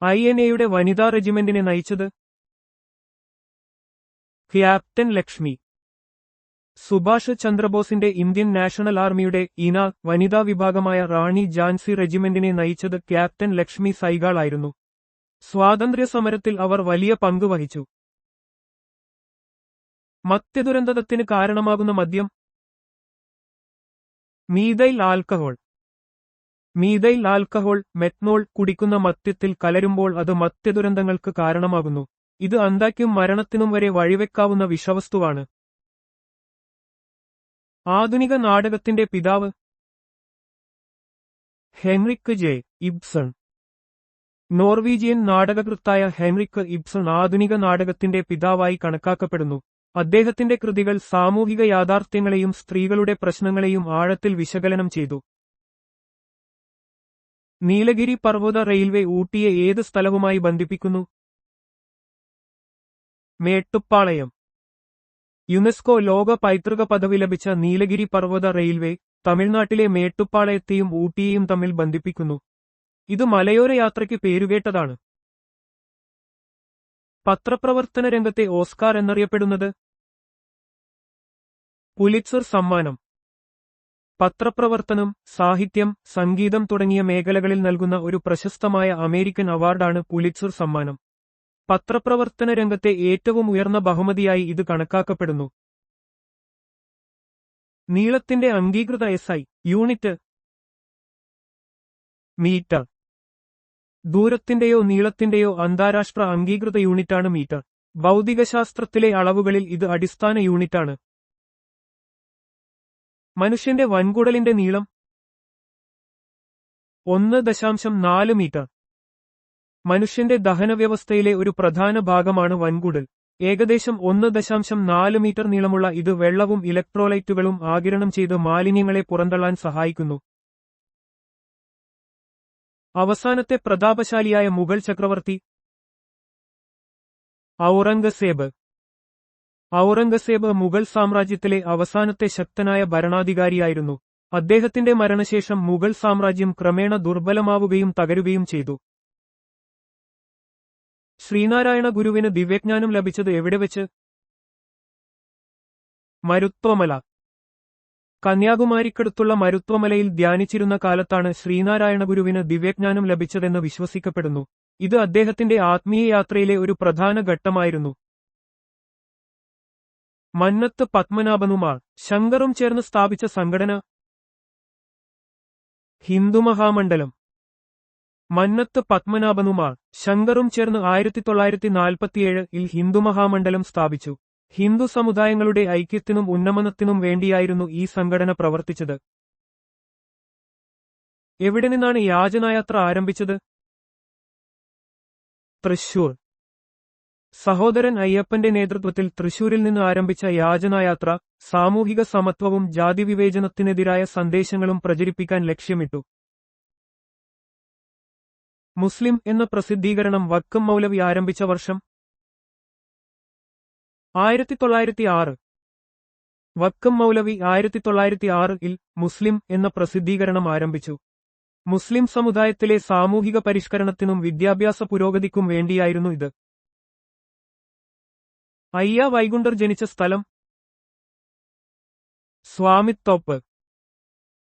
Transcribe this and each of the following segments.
INA-യുടെ വനിതാ റെജിമെന്റിനെ നയിച്ചത് ക്യാപ്റ്റൻ ലക്ഷ്മി. സുഭാഷ് ചന്ദ്രബോസിന്റെ ഇന്ത്യൻ നാഷണൽ ആർമിയുടെ വനിതാ വിഭാഗമായ റാണി ഝാൻസി റെജിമെന്റിനെ നയിച്ചത് ക്യാപ്റ്റൻ ലക്ഷ്മി സൈഗാൾ ആയിരുന്നു. സ്വാതന്ത്ര്യസമരത്തിൽ അവർ വലിയ പങ്ക് വഹിച്ചു. മദ്യദുരന്തത്തിന് കാരണമാകുന്ന മദ്യം മീഥൈൽ ആൽക്കഹോൾ. മീഥൈൽ ആൽക്കഹോൾ, മെത്നോൾ കുടിക്കുന്ന മദ്യത്തിൽ കലരുമ്പോൾ അത് മദ്യദുരന്തങ്ങൾക്ക് കാരണമാകുന്നു. ഇത് അന്താക്കും മരണത്തിനും വരെ വഴിവെക്കാവുന്ന വിഷവസ്തുവാണ്. ആധുനിക നാടകത്തിന്റെ പിതാവ് ഹെൻറിക്ക് ജെ. ഇബ്സൺ. നോർവീജിയൻ നാടകകൃത്തായ ഹെൻറിക്ക് ഇബ്സൺ ആധുനിക നാടകത്തിന്റെ പിതാവായി കണക്കാക്കപ്പെടുന്നു. അദ്ദേഹത്തിന്റെ കൃതികൾ സാമൂഹിക യാഥാർത്ഥ്യങ്ങളെയും സ്ത്രീകളുടെ പ്രശ്നങ്ങളെയും ആഴത്തിൽ വിശകലനം ചെയ്തു. നീലഗിരി പർവ്വത റെയിൽവേ ഊട്ടിയെ ഏത് സ്ഥലവുമായി ബന്ധിപ്പിക്കുന്നു? മേട്ടുപ്പാളയം. യുനെസ്കോ ലോക പൈതൃക പദവി ലഭിച്ച നീലഗിരി പർവ്വത റെയിൽവേ തമിഴ്നാട്ടിലെ മേട്ടുപ്പാളയത്തെയും ഊട്ടിയെയും തമ്മിൽ ബന്ധിപ്പിക്കുന്നു. ഇത് മലയോര യാത്രയ്ക്ക് പേരുകേട്ടതാണ്. പത്രപ്രവർത്തന രംഗത്തെ ഓസ്കാർ എന്നറിയപ്പെടുന്നത് പുലിറ്റ്സർ സമ്മാനം. പത്രപ്രവർത്തനം, സാഹിത്യം, സംഗീതം തുടങ്ങിയ മേഖലകളിൽ നൽകുന്ന ഒരു പ്രശസ്തമായ അമേരിക്കൻ അവാർഡാണ് പുലിറ്റ്സർ സമ്മാനം. പത്രപ്രവർത്തന രംഗത്തെ ഏറ്റവും ഉയർന്ന ബഹുമതിയായി ഇത് കണക്കാക്കപ്പെടുന്നു. നീളത്തിന്റെ അംഗീകൃത SI യൂണിറ്റ് മീറ്റർ. ദൂരത്തിന്റെയോ നീളത്തിന്റെയോ അന്താരാഷ്ട്ര അംഗീകൃത യൂണിറ്റാണ് മീറ്റർ. ഭൗതികശാസ്ത്രത്തിലെ അളവുകളിൽ ഇത് അടിസ്ഥാന യൂണിറ്റാണ്. മനുഷ്യന്റെ വൻകുടലിന്റെ നീളം 1.4 മീറ്റർ. മനുഷ്യന്റെ ദഹനവ്യവസ്ഥയിലെ ഒരു പ്രധാന ഭാഗമാണ് വൻകുടൽ. ഏകദേശം 1.4 മീറ്റർ നീളമുള്ള ഇത് വെള്ളവും ഇലക്ട്രോലൈറ്റുകളും ആഗിരണം ചെയ്ത് മാലിന്യങ്ങളെ പുറന്തള്ളാൻ സഹായിക്കുന്നു. അവസാനത്തെ പ്രതാപശാലിയായ മുഗൾ ചക്രവർത്തി ഔറംഗസേബ്. ഔറംഗസേബ് മുഗൾ സാമ്രാജ്യത്തിലെ അവസാനത്തെ ശക്തനായ ഭരണാധികാരിയായിരുന്നു. അദ്ദേഹത്തിന്റെ മരണശേഷം മുഗൾ സാമ്രാജ്യം ക്രമേണ ദുർബലമാവുകയും തകരുകയും ചെയ്തു. ശ്രീനാരായണ ഗുരുവിന് ദിവ്യജ്ഞാനം ലഭിച്ചത് എവിടെ വെച്ച്? മരുത്വമല. കന്യാകുമാരിക്കടുത്തുള്ള മരുത്വമലയിൽ ധ്യാനിച്ചിരുന്ന കാലത്താണ് ശ്രീനാരായണ ഗുരുവിന് ദിവ്യജ്ഞാനം ലഭിച്ചതെന്ന് വിശ്വസിക്കപ്പെടുന്നു. ഇത് അദ്ദേഹത്തിന്റെ ആത്മീയ യാത്രയിലെ ഒരു പ്രധാന ഘട്ടമായിരുന്നു. മന്നത്ത് പത്മനാഭനുമാർ ശങ്കറും ചേർന്ന് സ്ഥാപിച്ച സംഘടന ഹിന്ദുമഹാമണ്ഡലം. മന്നത്ത് പത്മനാഭനുമാർ ശങ്കറും ചേർന്ന് 1947-ൽ ഹിന്ദുമഹാമണ്ഡലം സ്ഥാപിച്ചു. ഹിന്ദു സമുദായങ്ങളുടെ ഐക്യത്തിനും ഉന്നമനത്തിനും വേണ്ടിയായിരുന്നു ഈ സംഘടന പ്രവർത്തിച്ചത്. എവിടെ നിന്നാണ് യാചനായാത്ര ആരംഭിച്ചത്? തൃശൂർ. സഹോദരൻ അയ്യപ്പന്റെ നേതൃത്വത്തിൽ തൃശൂരിൽ നിന്ന് ആരംഭിച്ച യാചനായാത്ര സാമൂഹിക സമത്വവും ജാതിവിവേചനത്തിനെതിരായ സന്ദേശങ്ങളും പ്രചരിപ്പിക്കാൻ ലക്ഷ്യമിട്ടു. മുസ്ലിം എന്ന പ്രസിദ്ധീകരണം വക്കം മൗലവി ആരംഭിച്ച വർഷം 1906. വക്കം മൗലവി 1906-ൽ മുസ്ലിം എന്ന പ്രസിദ്ധീകരണം ആരംഭിച്ചു. മുസ്ലിം സമുദായത്തിലെ സാമൂഹിക പരിഷ്കരണത്തിനും വിദ്യാഭ്യാസ പുരോഗതിക്കും വേണ്ടിയായിരുന്നു ഇത്. അയ്യ വൈകുണ്ഠർ ജനിച്ച സ്ഥലം സ്വാമിത്തോപ്പ്.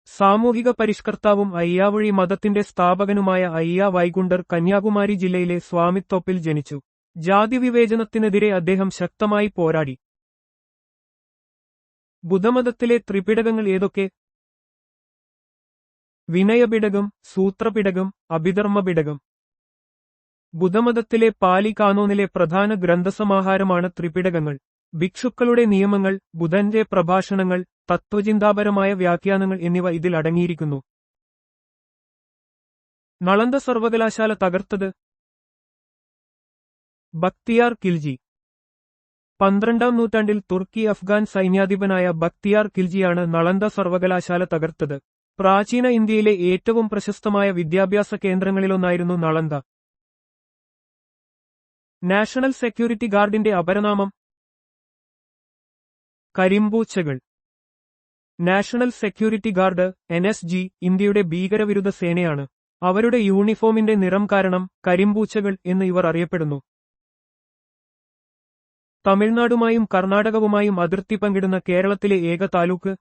സാമൂഹിക പരിഷ്കർത്താവും അയ്യാവഴി മതത്തിന്റെ സ്ഥാപകനുമായ അയ്യ വൈകുണ്ഠർ കന്യാകുമാരി ജില്ലയിലെ സ്വാമിത്തോപ്പിൽ ജനിച്ചു. ജാതിവിവേചനത്തിനെതിരെ അദ്ദേഹം ശക്തമായി പോരാടി. ബുദ്ധമതത്തിലെ ത്രിപിടകങ്ങൾ ഏതൊക്കെ? വിനയപിടകം, സൂത്രപിടകം, അഭിധർമ്മപിടകം. ബുദ്ധമതത്തിലെ പാലി കാനോനിലെ പ്രധാന ഗ്രന്ഥസമാഹാരമാണ് ത്രിപിടകങ്ങൾ. ഭിക്ഷുക്കളുടെ നിയമങ്ങൾ, ബുദ്ധന്റെ പ്രഭാഷണങ്ങൾ, തത്വചിന്താപരമായ വ്യാഖ്യാനങ്ങൾ എന്നിവ ഇതിൽ അടങ്ങിയിരിക്കുന്നു. നളന്ദ സർവകലാശാല തകർത്തത് ബക്തിയാർ ഖിൽജി. 12ാം നൂറ്റാണ്ടിൽ തുർക്കി അഫ്ഗാൻ സൈന്യാധിപനായ ബക്തിയാർ ഖിൽജിയാണ് നളന്ദ സർവകലാശാല തകർത്തത്. പ്രാചീന ഇന്ത്യയിലെ ഏറ്റവും പ്രശസ്തമായ വിദ്യാഭ്യാസ കേന്ദ്രങ്ങളിലൊന്നായിരുന്നു നളന്ദ. നാഷണൽ സെക്യൂരിറ്റി ഗാർഡിന്റെ അപരനാമം കരിമ്പൂച്ചകൾ. നാഷണൽ സെക്യൂരിറ്റി ഗാർഡ് NSG ഇന്ത്യയുടെ ഭീകരവിരുദ്ധ സേനയാണ്. അവരുടെ യൂണിഫോമിന്റെ നിറം കാരണം കരിമ്പൂച്ചകൾ എന്ന് ഇവർ അറിയപ്പെടുന്നു. തമിഴ്നാടുമായും കർണാടകവുമായും അതിർത്തി പങ്കിടുന്ന കേരളത്തിലെ ഏക താലൂക്ക്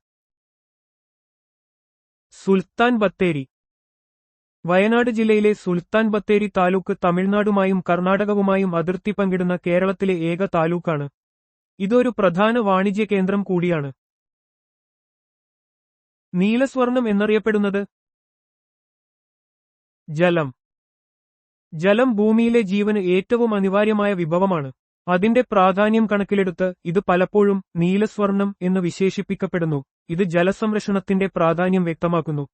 സുൽത്താൻ ബത്തേരി. വയനാട് ജില്ലയിലെ സുൽത്താൻ ബത്തേരി താലൂക്ക് തമിഴ്നാടുമായും കർണാടകവുമായും അതിർത്തി പങ്കിടുന്ന കേരളത്തിലെ ഏക താലൂക്കാണ്. ഇതൊരു പ്രധാന വാണിജ്യ കേന്ദ്രം കൂടിയാണ്. നീലസ്വർണം എന്നറിയപ്പെടുന്നത് ജലം. ജലം ഭൂമിയിലെ ജീവന് ഏറ്റവും അനിവാര്യമായ വിഭവമാണ്. അതിന്റെ പ്രാധാന്യം കണക്കിലെടുത്ത് ഇത് പലപ്പോഴും നീലസ്വർണം എന്ന് വിശേഷിപ്പിക്കപ്പെടുന്നു. ഇത് ജലസംരക്ഷണത്തിന്റെ പ്രാധാന്യം വ്യക്തമാക്കുന്നു.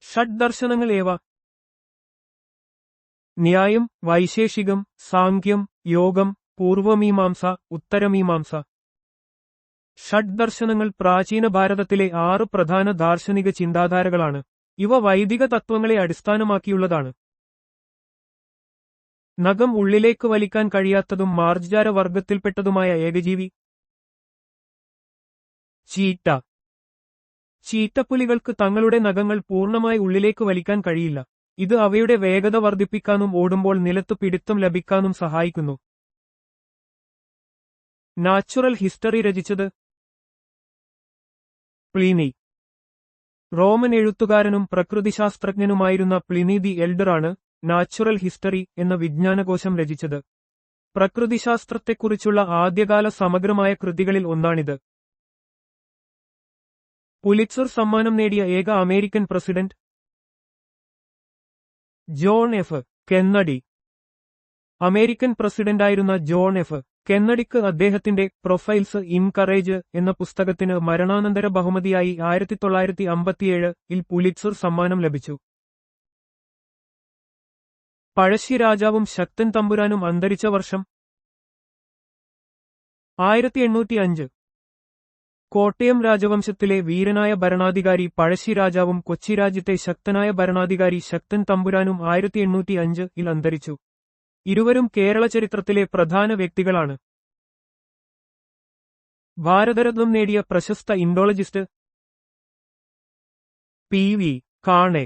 ഷഡ്ദർശനങ്ങൾ ഏവ? ന്യായം, വൈശേഷികം, സാംഖ്യം, യോഗം, പൂർവമീമാംസ, ഉത്തരമീമാംസ. ഷഡ്ദർശനങ്ങൾ പ്രാചീന ഭാരതത്തിലെ 6 പ്രധാന ദാർശനിക ചിന്താധാരകളാണ്. ഇവ വൈദിക തത്വങ്ങളെ അടിസ്ഥാനമാക്കിയുള്ളതാണ്. നഖം ഉള്ളിലേക്ക് വലിക്കാൻ കഴിയാത്തതും മാർജ്ജാര വർഗത്തിൽപ്പെട്ടതുമായ ഏകജീവി ചീറ്റ. ചീറ്റപ്പുലികൾക്ക് തങ്ങളുടെ നഖങ്ങൾ പൂർണ്ണമായി ഉള്ളിലേക്ക് വലിക്കാൻ കഴിയില്ല. ഇത് അവയുടെ വേഗത വർദ്ധിപ്പിക്കാനും ഓടുമ്പോൾ നിലത്ത് പിടിത്തം ലഭിക്കാനും സഹായിക്കുന്നു. നാച്ചുറൽ ഹിസ്റ്ററി രചിച്ചത് പ്ലിനി. റോമൻ എഴുത്തുകാരനും പ്രകൃതിശാസ്ത്രജ്ഞനുമായിരുന്ന പ്ലിനി ദി എൽഡറാണ് നാച്ചുറൽ ഹിസ്റ്ററി എന്ന വിജ്ഞാനകോശം രചിച്ചത്. പ്രകൃതിശാസ്ത്രത്തെക്കുറിച്ചുള്ള ആദ്യകാല സമഗ്രമായ കൃതികളിൽ ഒന്നാണിത്. പുലിറ്റ്സർ സമ്മാനം നേടിയ ഏക American president John F Kennedy. American പ്രസിഡന്റായിരുന്ന ജോൺ എഫ് കെന്നഡിക്ക് അദ്ദേഹത്തിന്റെ പ്രൊഫൈൽസ് ഇൻ കറേജ് എന്ന പുസ്തകത്തിന് മരണാനന്തര ബഹുമതിയായി 1957-ൽ പുലിറ്റ്സർ സമ്മാനം ലഭിച്ചു. പഴശ്ശി രാജാവും ശക്തൻ തമ്പുരാനും അന്തരിച്ച വർഷം 1805. കോട്ടയം രാജവംശത്തിലെ വീരനായ ഭരണാധികാരി പഴശ്ശി രാജാവും കൊച്ചി രാജ്യത്തെ ശക്തനായ ഭരണാധികാരി ശക്തൻ തമ്പുരാനും 1805-ൽ അന്തരിച്ചു. ഇരുവരും കേരള ചരിത്രത്തിലെ പ്രധാന വ്യക്തികളാണ്. ഭാരതരത്നം നേടിയ പ്രശസ്ത ഇൻഡോളജിസ്റ്റ് പി.വി. കാണെ.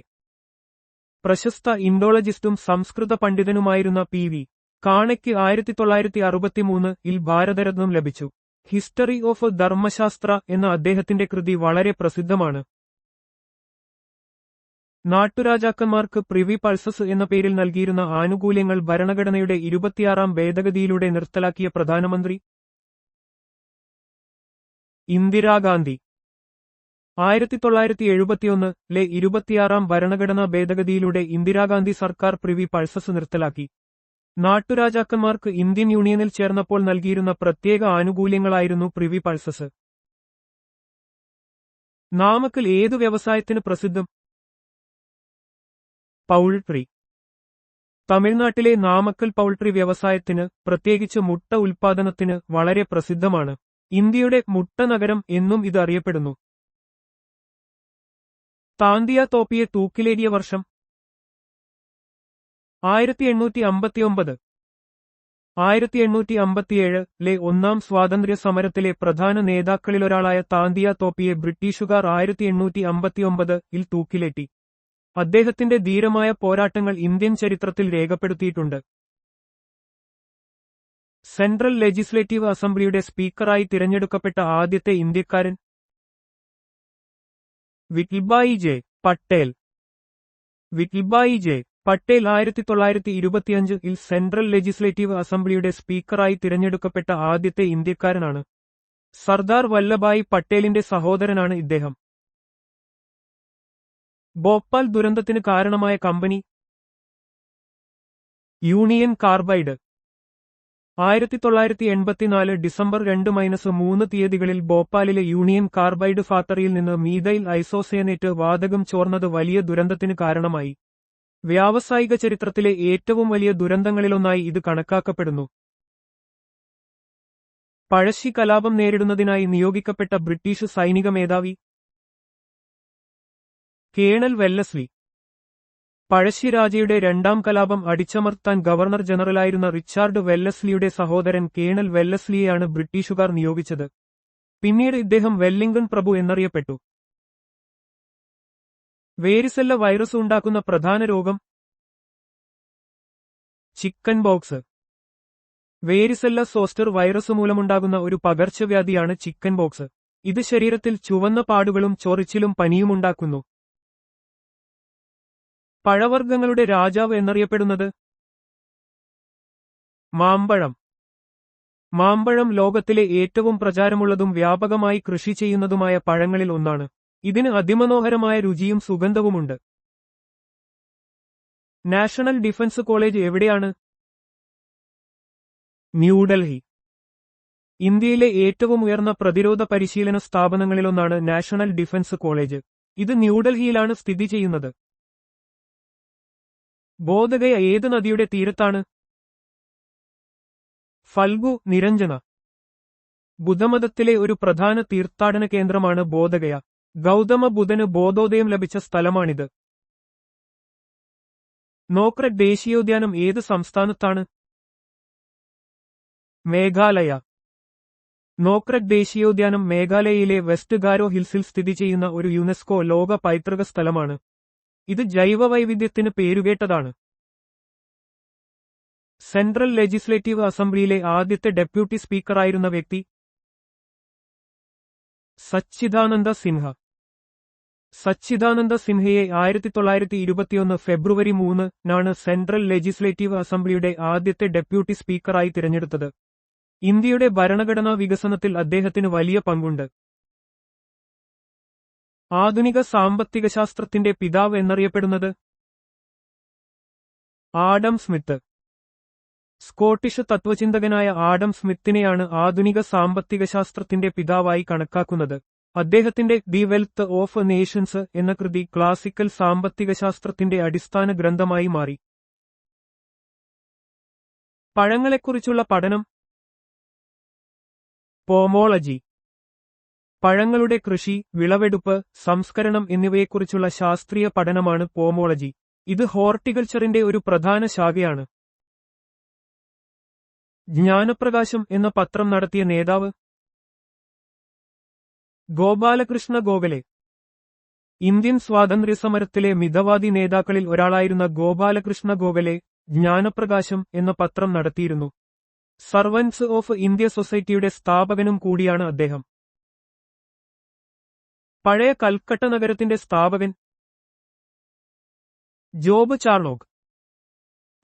പ്രശസ്ത ഇൻഡോളജിസ്റ്റും സംസ്കൃത പണ്ഡിതനുമായിരുന്ന പി.വി. കാണയ്ക്ക് 1963-ൽ ഭാരതരത്നം ലഭിച്ചു. ഹിസ്റ്ററി ഓഫ് ധർമ്മശാസ്ത്ര എന്ന അദ്ദേഹത്തിന്റെ കൃതി വളരെ പ്രസിദ്ധമാണ്. നാട്ടുരാജാക്കന്മാർക്ക് പ്രിവി പൾസസ് എന്ന പേരിൽ നൽകിയിരുന്ന ആനുകൂല്യങ്ങൾ ഭരണഘടനയുടെ 26-ാം ഭേദഗതിയിലൂടെ നിർത്തലാക്കിയ പ്രധാനമന്ത്രി ഇന്ദിരാഗാന്ധി. 1971-ലെ 26-ാം ഭരണഘടനാ ഭേദഗതിയിലൂടെ ഇന്ദിരാഗാന്ധി സർക്കാർ പ്രിവി പൾസസ് നിർത്തലാക്കി. നാട്ടുരാജാക്കന്മാർക്ക് ഇന്ത്യൻ യൂണിയനിൽ ചേർന്നപ്പോൾ നൽകിയിരുന്ന പ്രത്യേക ആനുകൂല്യങ്ങളായിരുന്നു പ്രിവി പൾസസ്. നാമക്കൽ ഏതു വ്യവസായത്തിന് പ്രസിദ്ധം? പൗൾട്രി. തമിഴ്നാട്ടിലെ നാമക്കൽ പൗൾട്രി വ്യവസായത്തിന്, പ്രത്യേകിച്ച് മുട്ട ഉൽപ്പാദനത്തിന് വളരെ പ്രസിദ്ധമാണ്. ഇന്ത്യയുടെ മുട്ട നഗരം എന്നും ഇത് അറിയപ്പെടുന്നു. താന്തിയ തോപ്പിയെ തൂക്കിലേറ്റിയ വർഷം 1859. 1857-ലെ ഒന്നാം സ്വാതന്ത്ര്യ സമരത്തിലെ പ്രധാന നേതാക്കളിലൊരാളായ താന്തിയ തോപ്പിയെ ബ്രിട്ടീഷുകാർ 1859-ൽ തൂക്കിലേറ്റി. അദ്ദേഹത്തിന്റെ ധീരമായ പോരാട്ടങ്ങൾ ഇന്ത്യൻ ചരിത്രത്തിൽ രേഖപ്പെടുത്തിയിട്ടുണ്ട്. സെൻട്രൽ ലെജിസ്ലേറ്റീവ് അസംബ്ലിയുടെ സ്പീക്കറായി തിരഞ്ഞെടുക്കപ്പെട്ട ആദ്യത്തെ ഇന്ത്യക്കാരൻ വിഠൽഭായി ജെ പട്ടേൽ. വിഠൽഭായി ജെ പട്ടേൽ 1925-ൽ സെൻട്രൽ ലെജിസ്ലേറ്റീവ് അസംബ്ലിയുടെ സ്പീക്കറായി തിരഞ്ഞെടുക്കപ്പെട്ട ആദ്യത്തെ ഇന്ത്യക്കാരനാണ്. സർദാർ വല്ലഭായ് പട്ടേലിന്റെ സഹോദരനാണ് ഇദ്ദേഹം. ഭോപ്പാൽ ദുരന്തത്തിന് കാരണമായ കമ്പനി യൂണിയൻ കാർബൈഡ്. 1984 ഡിസംബർ 2-3 തീയതികളിൽ ഭോപ്പാലിലെ യൂണിയൻ കാർബൈഡ് ഫാക്ടറിയിൽ നിന്ന് മീഥൈൽ ഐസോസയനേറ്റ് വാതകം ചോർന്നത് വലിയ ദുരന്തത്തിന് കാരണമായി. വ്യാവസായിക ചരിത്രത്തിലെ ഏറ്റവും വലിയ ദുരന്തങ്ങളിലൊന്നായി ഇത് കണക്കാക്കപ്പെടുന്നു. പഴശ്ശി കലാപം നേരിടുന്നതിനായി നിയോഗിക്കപ്പെട്ട ബ്രിട്ടീഷ് സൈനിക മേധാവി കേണൽ വെല്ലസ്ലി. പഴശ്ശിരാജയുടെ രണ്ടാം കലാപം അടിച്ചമർത്താൻ ഗവർണർ ജനറലായിരുന്ന റിച്ചാർഡ് വെല്ലസ്ലിയുടെ സഹോദരൻ കേണൽ വെല്ലസ്ലിയെയാണ് ബ്രിട്ടീഷുകാർ നിയോഗിച്ചത്. പിന്നീട് ഇദ്ദേഹം വെല്ലിംഗൺ പ്രഭു എന്നറിയപ്പെട്ടു. വേരിസെല്ല വൈറസ് ഉണ്ടാക്കുന്ന പ്രധാന രോഗം chicken pox. Varicella zoster virus മൂലമുണ്ടാകുന്ന ഒരു പകർച്ചവ്യാധിയാണ് ചിക്കൻ പോക്സ്. ഇത് ശരീരത്തിൽ ചുവന്ന പാടുകളും ചൊറിച്ചിലും പനിയുമുണ്ടാക്കുന്നു. പഴവർഗ്ഗങ്ങളുടെ രാജാവ് എന്നറിയപ്പെടുന്നത് മാമ്പഴം. മാമ്പഴം ലോകത്തിലെ ഏറ്റവും പ്രചാരമുള്ളതും വ്യാപകമായി കൃഷി ചെയ്യുന്നതുമായ പഴങ്ങളിൽ ഒന്നാണ്. ഇതിന് അതിമനോഹരമായ രുചിയും സുഗന്ധവുമുണ്ട്. നാഷണൽ ഡിഫൻസ് കോളേജ് എവിടെയാണ്? ന്യൂഡൽഹി. ഇന്ത്യയിലെ ഏറ്റവും ഉയർന്ന പ്രതിരോധ പരിശീലന സ്ഥാപനങ്ങളിലൊന്നാണ് നാഷണൽ ഡിഫൻസ് കോളേജ്. ഇത് ന്യൂഡൽഹിയിലാണ് സ്ഥിതി ചെയ്യുന്നത്. ബോധഗയ ഏത് നദിയുടെ തീരത്താണ്? ഫൽഗു നിരഞ്ജന. ബുദ്ധമതത്തിലെ ഒരു പ്രധാന തീർത്ഥാടന കേന്ദ്രമാണ് ബോധഗയ. ഗൗതമ ബുദ്ധന് ബോധോദയം ലഭിച്ച സ്ഥലമാണിത്. നോക്രക് ദേശീയോദ്യാനം ഏത് സംസ്ഥാനത്താണ്? മേഘാലയ. നോക്രക് ദേശീയോദ്യാനം മേഘാലയയിലെ വെസ്റ്റ് ഗാരോ ഹിൽസിൽ സ്ഥിതി ചെയ്യുന്ന ഒരു യുനെസ്കോ ലോക പൈതൃക സ്ഥലമാണ്. ഇത് ജൈവവൈവിധ്യത്തിന് പേരുകേട്ടതാണ്. സെൻട്രൽ ലെജിസ്ലേറ്റീവ് അസംബ്ലിയിലെ ആദ്യത്തെ ഡെപ്യൂട്ടി സ്പീക്കറായിരുന്ന വ്യക്തി സച്ചിദാനന്ദ സിൻഹ. സച്ചിദാനന്ദ സിൻഹയെ 1921 ഫെബ്രുവരി 3-നാണ് സെൻട്രൽ ലെജിസ്ലേറ്റീവ് അസംബ്ലിയുടെ ആദ്യത്തെ ഡെപ്യൂട്ടി സ്പീക്കറായി തിരഞ്ഞെടുത്തത്. ഇന്ത്യയുടെ ഭരണഘടനാ വികസനത്തിൽ അദ്ദേഹത്തിന് വലിയ പങ്കുണ്ട്. ആധുനിക സാമ്പത്തികശാസ്ത്രത്തിന്റെ പിതാവ് എന്നറിയപ്പെടുന്നത് ആഡം സ്മിത്ത്. സ്കോട്ടിഷ് തത്വചിന്തകനായ ആഡം സ്മിത്തിനെയാണ് ആധുനിക സാമ്പത്തികശാസ്ത്രത്തിന്റെ പിതാവായി കണക്കാക്കുന്നത്. അദ്ദേഹത്തിന്റെ ദി വെൽത്ത് ഓഫ് നേഷൻസ് എന്ന കൃതി ക്ലാസിക്കൽ സാമ്പത്തികശാസ്ത്രത്തിന്റെ അടിസ്ഥാന ഗ്രന്ഥമായി മാറി. പഴങ്ങളെക്കുറിച്ചുള്ള പഠനം പോമോളജി. പഴങ്ങളുടെ കൃഷി, വിളവെടുപ്പ്, സംസ്കരണം എന്നിവയെക്കുറിച്ചുള്ള ശാസ്ത്രീയ പഠനമാണ് പോമോളജി. ഇത് ഹോർട്ടിക്കൾച്ചറിന്റെ ഒരു പ്രധാന ശാഖയാണ്. ജ്ഞാനപ്രകാശം എന്ന പത്രം നടത്തിയ നേതാവ് ഗോപാലകൃഷ്ണ ഗോഖലെ. ഇന്ത്യൻ സ്വാതന്ത്ര്യസമരത്തിലെ മിതവാദി നേതാക്കളിൽ ഒരാളായിരുന്ന ഗോപാലകൃഷ്ണ ഗോഖലെ ജ്ഞാനപ്രകാശം എന്ന പത്രം നടത്തിയിരുന്നു. സർവന്റ്സ് ഓഫ് ഇന്ത്യ സൊസൈറ്റിയുടെ സ്ഥാപകനും കൂടിയാണ് അദ്ദേഹം. പഴയ കൽക്കട്ട നഗരത്തിന്റെ സ്ഥാപകൻ ജോബ് ചാർണോക്ക്.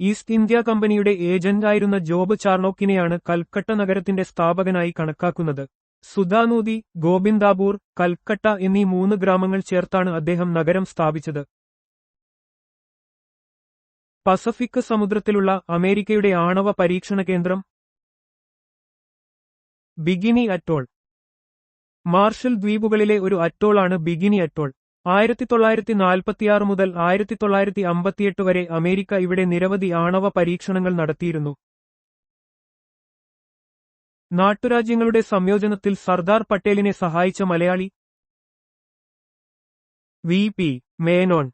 ഈസ്റ്റ് ഇന്ത്യ കമ്പനിയുടെ ഏജന്റായിരുന്ന ജോബ് ചാർണോക്കിനെയാണ് കൽക്കട്ട നഗരത്തിന്റെ സ്ഥാപകനായി കണക്കാക്കുന്നത്. സുധാനൂതി, ഗോബിന്ദാപൂർ, കൽക്കട്ട എന്നീ 3 ഗ്രാമങ്ങൾ ചേർത്താണ് അദ്ദേഹം നഗരം സ്ഥാപിച്ചത്. പസഫിക് സമുദ്രത്തിലുള്ള അമേരിക്കയുടെ ആണവ പരീക്ഷണ കേന്ദ്രം ബിഗിനി അറ്റോൾ. മാർഷൽ ദ്വീപുകളിലെ ഒരു അറ്റോളാണ് ബിഗിനി അറ്റോൾ. 1946 മുതൽ 1958 വരെ അമേരിക്ക ഇവിടെ നിരവധി ആണവ പരീക്ഷണങ്ങൾ നടത്തിയിരുന്നു. നാട്ടുരാജ്യങ്ങളുടെ സംയോജനത്തിൽ സർദാർ പട്ടേലിനെ സഹായിച്ച Malayali V P. Menon.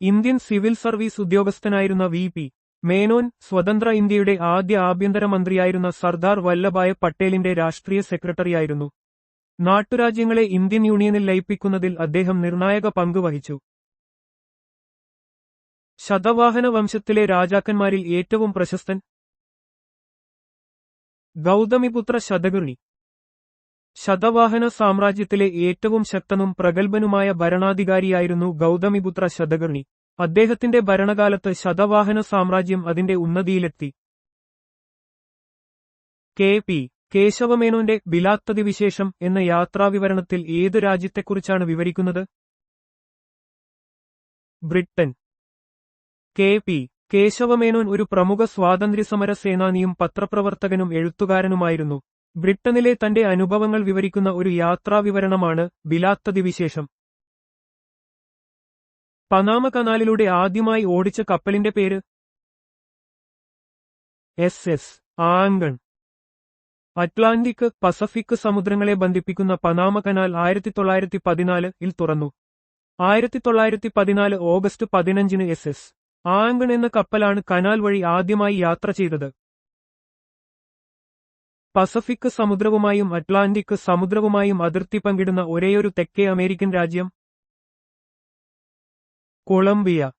Indian civil service ഉദ്യോഗസ്ഥനായിരുന്ന വി.പി. മേനോൻ സ്വതന്ത്ര ഇന്ത്യയുടെ ആദ്യ ആഭ്യന്തരമന്ത്രിയായിരുന്ന സർദാർ വല്ലഭായ് പട്ടേലിന്റെ രാഷ്ട്രീയ സെക്രട്ടറിയായിരുന്നു. നാട്ടുരാജ്യങ്ങളെ ഇന്ത്യൻ യൂണിയനിൽ ലയിപ്പിക്കുന്നതിൽ അദ്ദേഹം നിർണായക പങ്ക് വഹിച്ചു. ശതവാഹന വംശത്തിലെ രാജാക്കന്മാരിൽ ഏറ്റവും പ്രശസ്തൻ ഗൗതമിപുത്ര ശതകർണി. ശതവാഹന സാമ്രാജ്യത്തിലെ ഏറ്റവും ശക്തനും പ്രഗത്ഭനുമായ ഭരണാധികാരിയായിരുന്നു ഗൗതമിപുത്ര ശതകർണി. അദ്ദേഹത്തിന്റെ ഭരണകാലത്ത് ശതവാഹന സാമ്രാജ്യം അതിന്റെ ഉന്നതിയിലെത്തി. കെ.പി. കേശവമേനോന്റെ ബിലാത്തതിവിശേഷം എന്ന യാത്രാവിവരണത്തിൽ ഏതു രാജ്യത്തെക്കുറിച്ചാണ് വിവരിക്കുന്നത്? ബ്രിട്ടൻ. കെ.പി. കേശവമേനോൻ ഒരു പ്രമുഖ സ്വാതന്ത്ര്യസമര സേനാനിയും പത്രപ്രവർത്തകനും എഴുത്തുകാരനുമായിരുന്നു. ബ്രിട്ടനിലെ തന്റെ അനുഭവങ്ങൾ വിവരിക്കുന്ന ഒരു യാത്രാവിവരണമാണ് ബിലാത്തതിവിശേഷം. പനാമ കനാലിലൂടെ ആദ്യമായി ഓടിച്ച കപ്പലിന്റെ പേര് എസ്.എസ്. ആംഗൺ. അറ്റ്ലാന്റിക്, പസഫിക് സമുദ്രങ്ങളെ ബന്ധിപ്പിക്കുന്ന പനാമ കനാൽ 1914-ൽ തുറന്നു. 1914 ഓഗസ്റ്റ് 15-ന് എസ്.എസ്. ആംഗൺ എന്ന കപ്പലാണ് കനാൽ വഴി ആദ്യമായി യാത്ര ചെയ്തത്. പസഫിക് സമുദ്രവുമായും അറ്റ്ലാന്റിക് സമുദ്രവുമായും അതിർത്തി പങ്കിടുന്ന ഒരേയൊരു തെക്കേ അമേരിക്കൻ രാജ്യം കൊളംബിയ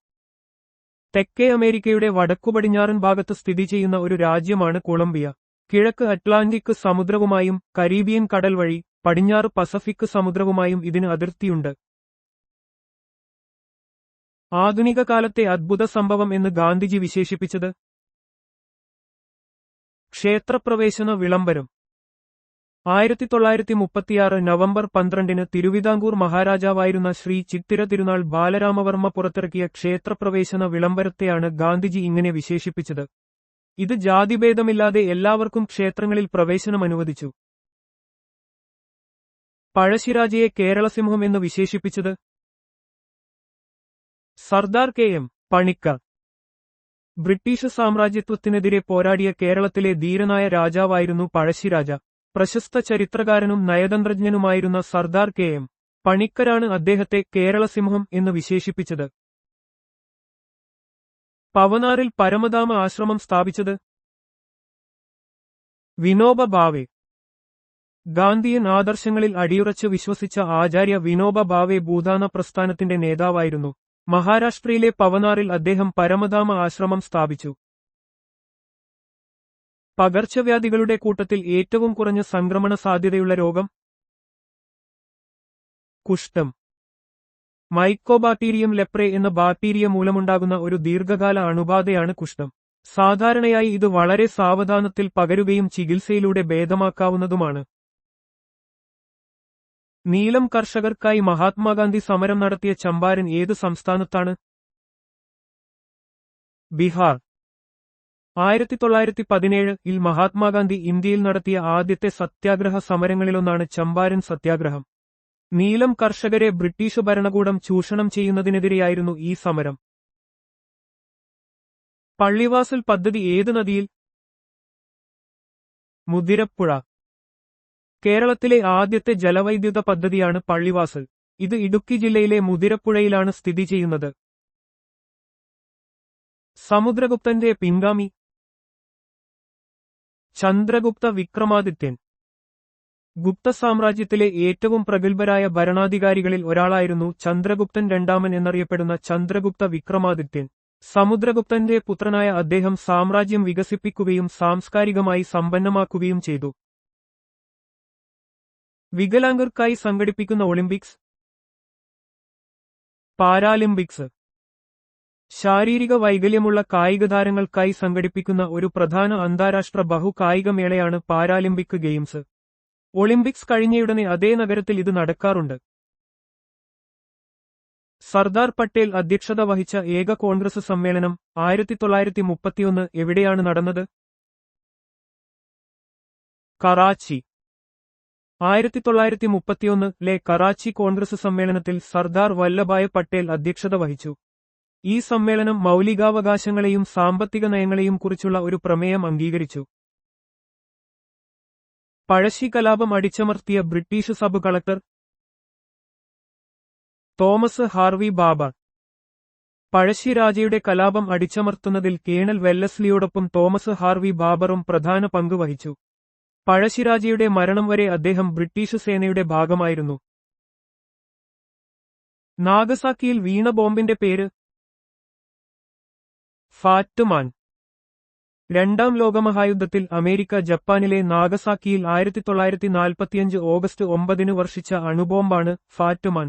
തെക്കേ അമേരിക്കയുടെ വടക്കുപടിഞ്ഞാറൻ ഭാഗത്ത് സ്ഥിതി ചെയ്യുന്ന ഒരു രാജ്യമാണ് കൊളംബിയ. കിഴക്ക് അറ്റ്ലാന്റിക് സമുദ്രവുമായും കരീബിയൻ കടൽ വഴി പടിഞ്ഞാറ് പസഫിക് സമുദ്രവുമായും ഇതിന് അതിർത്തിയുണ്ട്. ആധുനിക കാലത്തെ അദ്ഭുത സംഭവം എന്ന് ഗാന്ധിജി വിശേഷിപ്പിച്ചത് ക്ഷേത്രപ്രവേശന വിളംബരം. 1936 നവംബർ 12 തിരുവിതാംകൂർ മഹാരാജാവായിരുന്ന ശ്രീ ചിത്തിര തിരുനാൾ ബാലരാമവർമ്മ പുറത്തിറക്കിയ ക്ഷേത്രപ്രവേശന വിളംബരത്തെയാണ് ഗാന്ധിജി ഇങ്ങനെ വിശേഷിപ്പിച്ചത്. ഇത് ജാതിഭേദമില്ലാതെ എല്ലാവർക്കും ക്ഷേത്രങ്ങളിൽ പ്രവേശനം അനുവദിച്ചു. പഴശ്ശിരാജയെ കേരളസിംഹം എന്ന് വിശേഷിപ്പിച്ചത് സർദാർ KM പണിക്കർ. ബ്രിട്ടീഷ് സാമ്രാജ്യത്വത്തിനെതിരെ പോരാടിയ കേരളത്തിലെ ധീരനായ രാജാവായിരുന്നു പഴശ്ശിരാജ. പ്രശസ്ത ചരിത്രകാരനും നയതന്ത്രജ്ഞനുമായിരുന്ന സർദാർ KM പണിക്കരാണ് അദ്ദേഹത്തെ കേരളസിംഹം എന്ന് വിശേഷിപ്പിച്ചത്. പവനാറിൽ പരമധാമ ആശ്രമം സ്ഥാപിച്ചത് വിനോബ ഭാവെ. ഗാന്ധിയൻ ആദർശങ്ങളിൽ അടിയുറച്ച് വിശ്വസിച്ച ആചാര്യ വിനോബ ഭാവെ ഭൂദാന പ്രസ്ഥാനത്തിന്റെ നേതാവായിരുന്നു. മഹാരാഷ്ട്രയിലെ പവനാറിൽ അദ്ദേഹം പരമധാമ ആശ്രമം സ്ഥാപിച്ചു. പകർച്ചവ്യാധികളുടെ കൂട്ടത്തിൽ ഏറ്റവും കുറഞ്ഞ സംക്രമണ സാധ്യതയുള്ള രോഗം കുഷ്ഠം. മൈക്കോബാക്ടീരിയം ലെപ്രെ എന്ന ബാക്ടീരിയ മൂലമുണ്ടാകുന്ന ഒരു ദീർഘകാല അണുബാധയാണ് കുഷ്ഠം. സാധാരണയായി ഇത് വളരെ സാവധാനത്തിൽ പകരുകയും ചികിത്സയിലൂടെ ഭേദമാക്കാവുന്നതുമാണ്. നീലം കർഷകർക്കായി മഹാത്മാഗാന്ധി സമരം നടത്തിയ ചമ്പാരൻ ഏത് സംസ്ഥാനത്താണ്? ബീഹാർ. 1917 മഹാത്മാഗാന്ധി ഇന്ത്യയിൽ നടത്തിയ ആദ്യത്തെ സത്യാഗ്രഹ സമരങ്ങളിലൊന്നാണ് ചമ്പാരൻ സത്യാഗ്രഹം. നീലം കർഷകരെ ബ്രിട്ടീഷ് ഭരണകൂടം ചൂഷണം ചെയ്യുന്നതിനെതിരെയായിരുന്നു ഈ സമരം. പള്ളിവാസൽ പദ്ധതി ഏത് നദിയിൽ? മുതിരപ്പുഴ. കേരളത്തിലെ ആദ്യത്തെ ജലവൈദ്യുത പദ്ധതിയാണ് പള്ളിവാസൽ. ഇത് ഇടുക്കി ജില്ലയിലെ മുതിരപ്പുഴയിലാണ് സ്ഥിതി ചെയ്യുന്നത്. സമുദ്രഗുപ്തന്റെ പിൻഗാമി ചന്ദ്രഗുപ്ത വിക്രമാദിത്യൻ. ഗുപ്ത സാമ്രാജ്യത്തിലെ ഏറ്റവും പ്രഗത്ഭരായ ഭരണാധികാരികളിൽ ഒരാളായിരുന്നു ചന്ദ്രഗുപ്തൻ രണ്ടാമൻ എന്നറിയപ്പെടുന്ന ചന്ദ്രഗുപ്ത വിക്രമാദിത്യൻ. സമുദ്രഗുപ്തന്റെ പുത്രനായ അദ്ദേഹം സാമ്രാജ്യം വികസിപ്പിക്കുകയും സാംസ്കാരികമായി സമ്പന്നമാക്കുകയും ചെയ്തു. വികലാംഗർക്കായി സംഘടിപ്പിക്കുന്ന ഒളിമ്പിക്സ് പാരാലിമ്പിക്സ്. ശാരീരിക വൈകല്യമുള്ള കായികതാരങ്ങൾക്കായി സംഘടിപ്പിക്കുന്ന ഒരു പ്രധാന അന്താരാഷ്ട്ര ബഹുകായികമേളയാണ് പാരാലിമ്പിക് ഗെയിംസ്. ഒളിമ്പിക്സ് കഴിഞ്ഞയുടനെ അതേ നഗരത്തിൽ ഇത് നടക്കാറുണ്ട്. സർദാർ പട്ടേൽ അധ്യക്ഷത വഹിച്ച ഏക കോൺഗ്രസ് സമ്മേളനം 1931 എവിടെയാണ് നടന്നത്? കറാച്ചി. 1931 കറാച്ചി കോൺഗ്രസ് സമ്മേളനത്തിൽ സർദാർ വല്ലഭായ് പട്ടേൽ അധ്യക്ഷത വഹിച്ചു. ഈ സമ്മേളനം മൗലികാവകാശങ്ങളെയും സാമ്പത്തിക നയങ്ങളെയും കുറിച്ചുള്ള ഒരു പ്രമേയം അംഗീകരിച്ചു. പഴശ്ശി കലാപം അടിച്ചമർത്തിയ British sub collector Thomas Harvey Baber. പഴശ്ശിരാജയുടെ കലാപം അടിച്ചമർത്തുന്നതിൽ കേണൽ വെല്ലസ്ലിയോടൊപ്പം തോമസ് ഹാർവി ബാബറും പ്രധാന പങ്ക് വഹിച്ചു. പഴശ്ശിരാജയുടെ മരണം വരെ അദ്ദേഹം ബ്രിട്ടീഷ് സേനയുടെ ഭാഗമായിരുന്നു. നാഗസാക്കിയിൽ വീണ ബോംബിന്റെ പേര് ഫാറ്റ്മാൻ. രണ്ടാം ലോകമഹായുദ്ധത്തിൽ അമേരിക്ക ജപ്പാനിലെ നാഗസാക്കിയിൽ 1945 ഓഗസ്റ്റ് 9 വർഷിച്ച അണുബോംബാണ് ഫാറ്റ്മാൻ.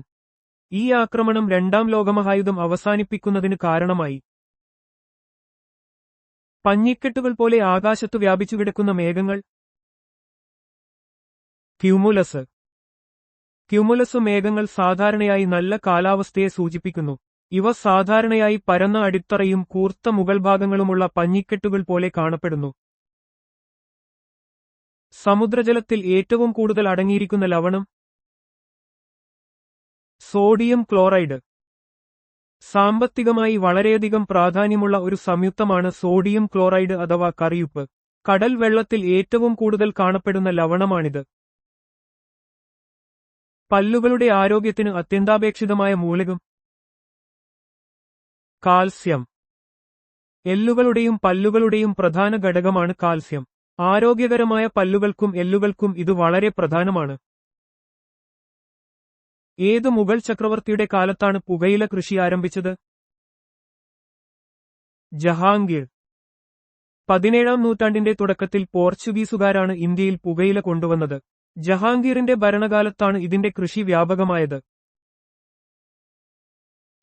ഈ ആക്രമണം രണ്ടാം ലോകമഹായുദ്ധം അവസാനിപ്പിക്കുന്നതിന് കാരണമായി. പഞ്ഞിക്കെട്ടുകൾ പോലെ ആകാശത്തു വ്യാപിച്ചുകിടക്കുന്ന മേഘങ്ങൾ ക്യുമുലസ്. ക്യുമുലസ് മേഘങ്ങൾ സാധാരണയായി നല്ല കാലാവസ്ഥയെ സൂചിപ്പിക്കുന്നു. ഇവ സാധാരണയായി പരന്ന അടിത്തറയും കൂർത്ത മുകൾഭാഗങ്ങളുമുള്ള പഞ്ഞിക്കെട്ടുകൾ പോലെ കാണപ്പെടുന്നു. സമുദ്രജലത്തിൽ ഏറ്റവും കൂടുതൽ അടങ്ങിയിരിക്കുന്ന ലവണം സോഡിയം ക്ലോറൈഡ്. സാമ്പത്തികമായി വളരെയധികം പ്രാധാന്യമുള്ള ഒരു സംയുക്തമാണ് സോഡിയം ക്ലോറൈഡ് അഥവാ കറിയുപ്പ്. കടൽ വെള്ളത്തിൽ ഏറ്റവും കൂടുതൽ കാണപ്പെടുന്ന ലവണമാണിത്. പല്ലുകളുടെ ആരോഗ്യത്തിന് അത്യന്താപേക്ഷിതമായ മൂലകം കാൽസ്യം. എല്ലുകളുടെയും പല്ലുകളുടെയും പ്രധാന ഘടകമാണ് കാൽസ്യം. ആരോഗ്യകരമായ പല്ലുകൾക്കും എല്ലുകൾക്കും ഇത് വളരെ പ്രധാനമാണ്. ഏത് മുഗൾ ചക്രവർത്തിയുടെ കാലത്താണ് പുകയില കൃഷി ആരംഭിച്ചത്? ജഹാംഗീർ. 17-ാം നൂറ്റാണ്ടിന്റെ തുടക്കത്തിൽ പോർച്ചുഗീസുകാരാണ് ഇന്ത്യയിൽ പുകയില കൊണ്ടുവന്നത്. ജഹാംഗീറിന്റെ ഭരണകാലത്താണ് ഇതിന്റെ കൃഷി വ്യാപകമായത്.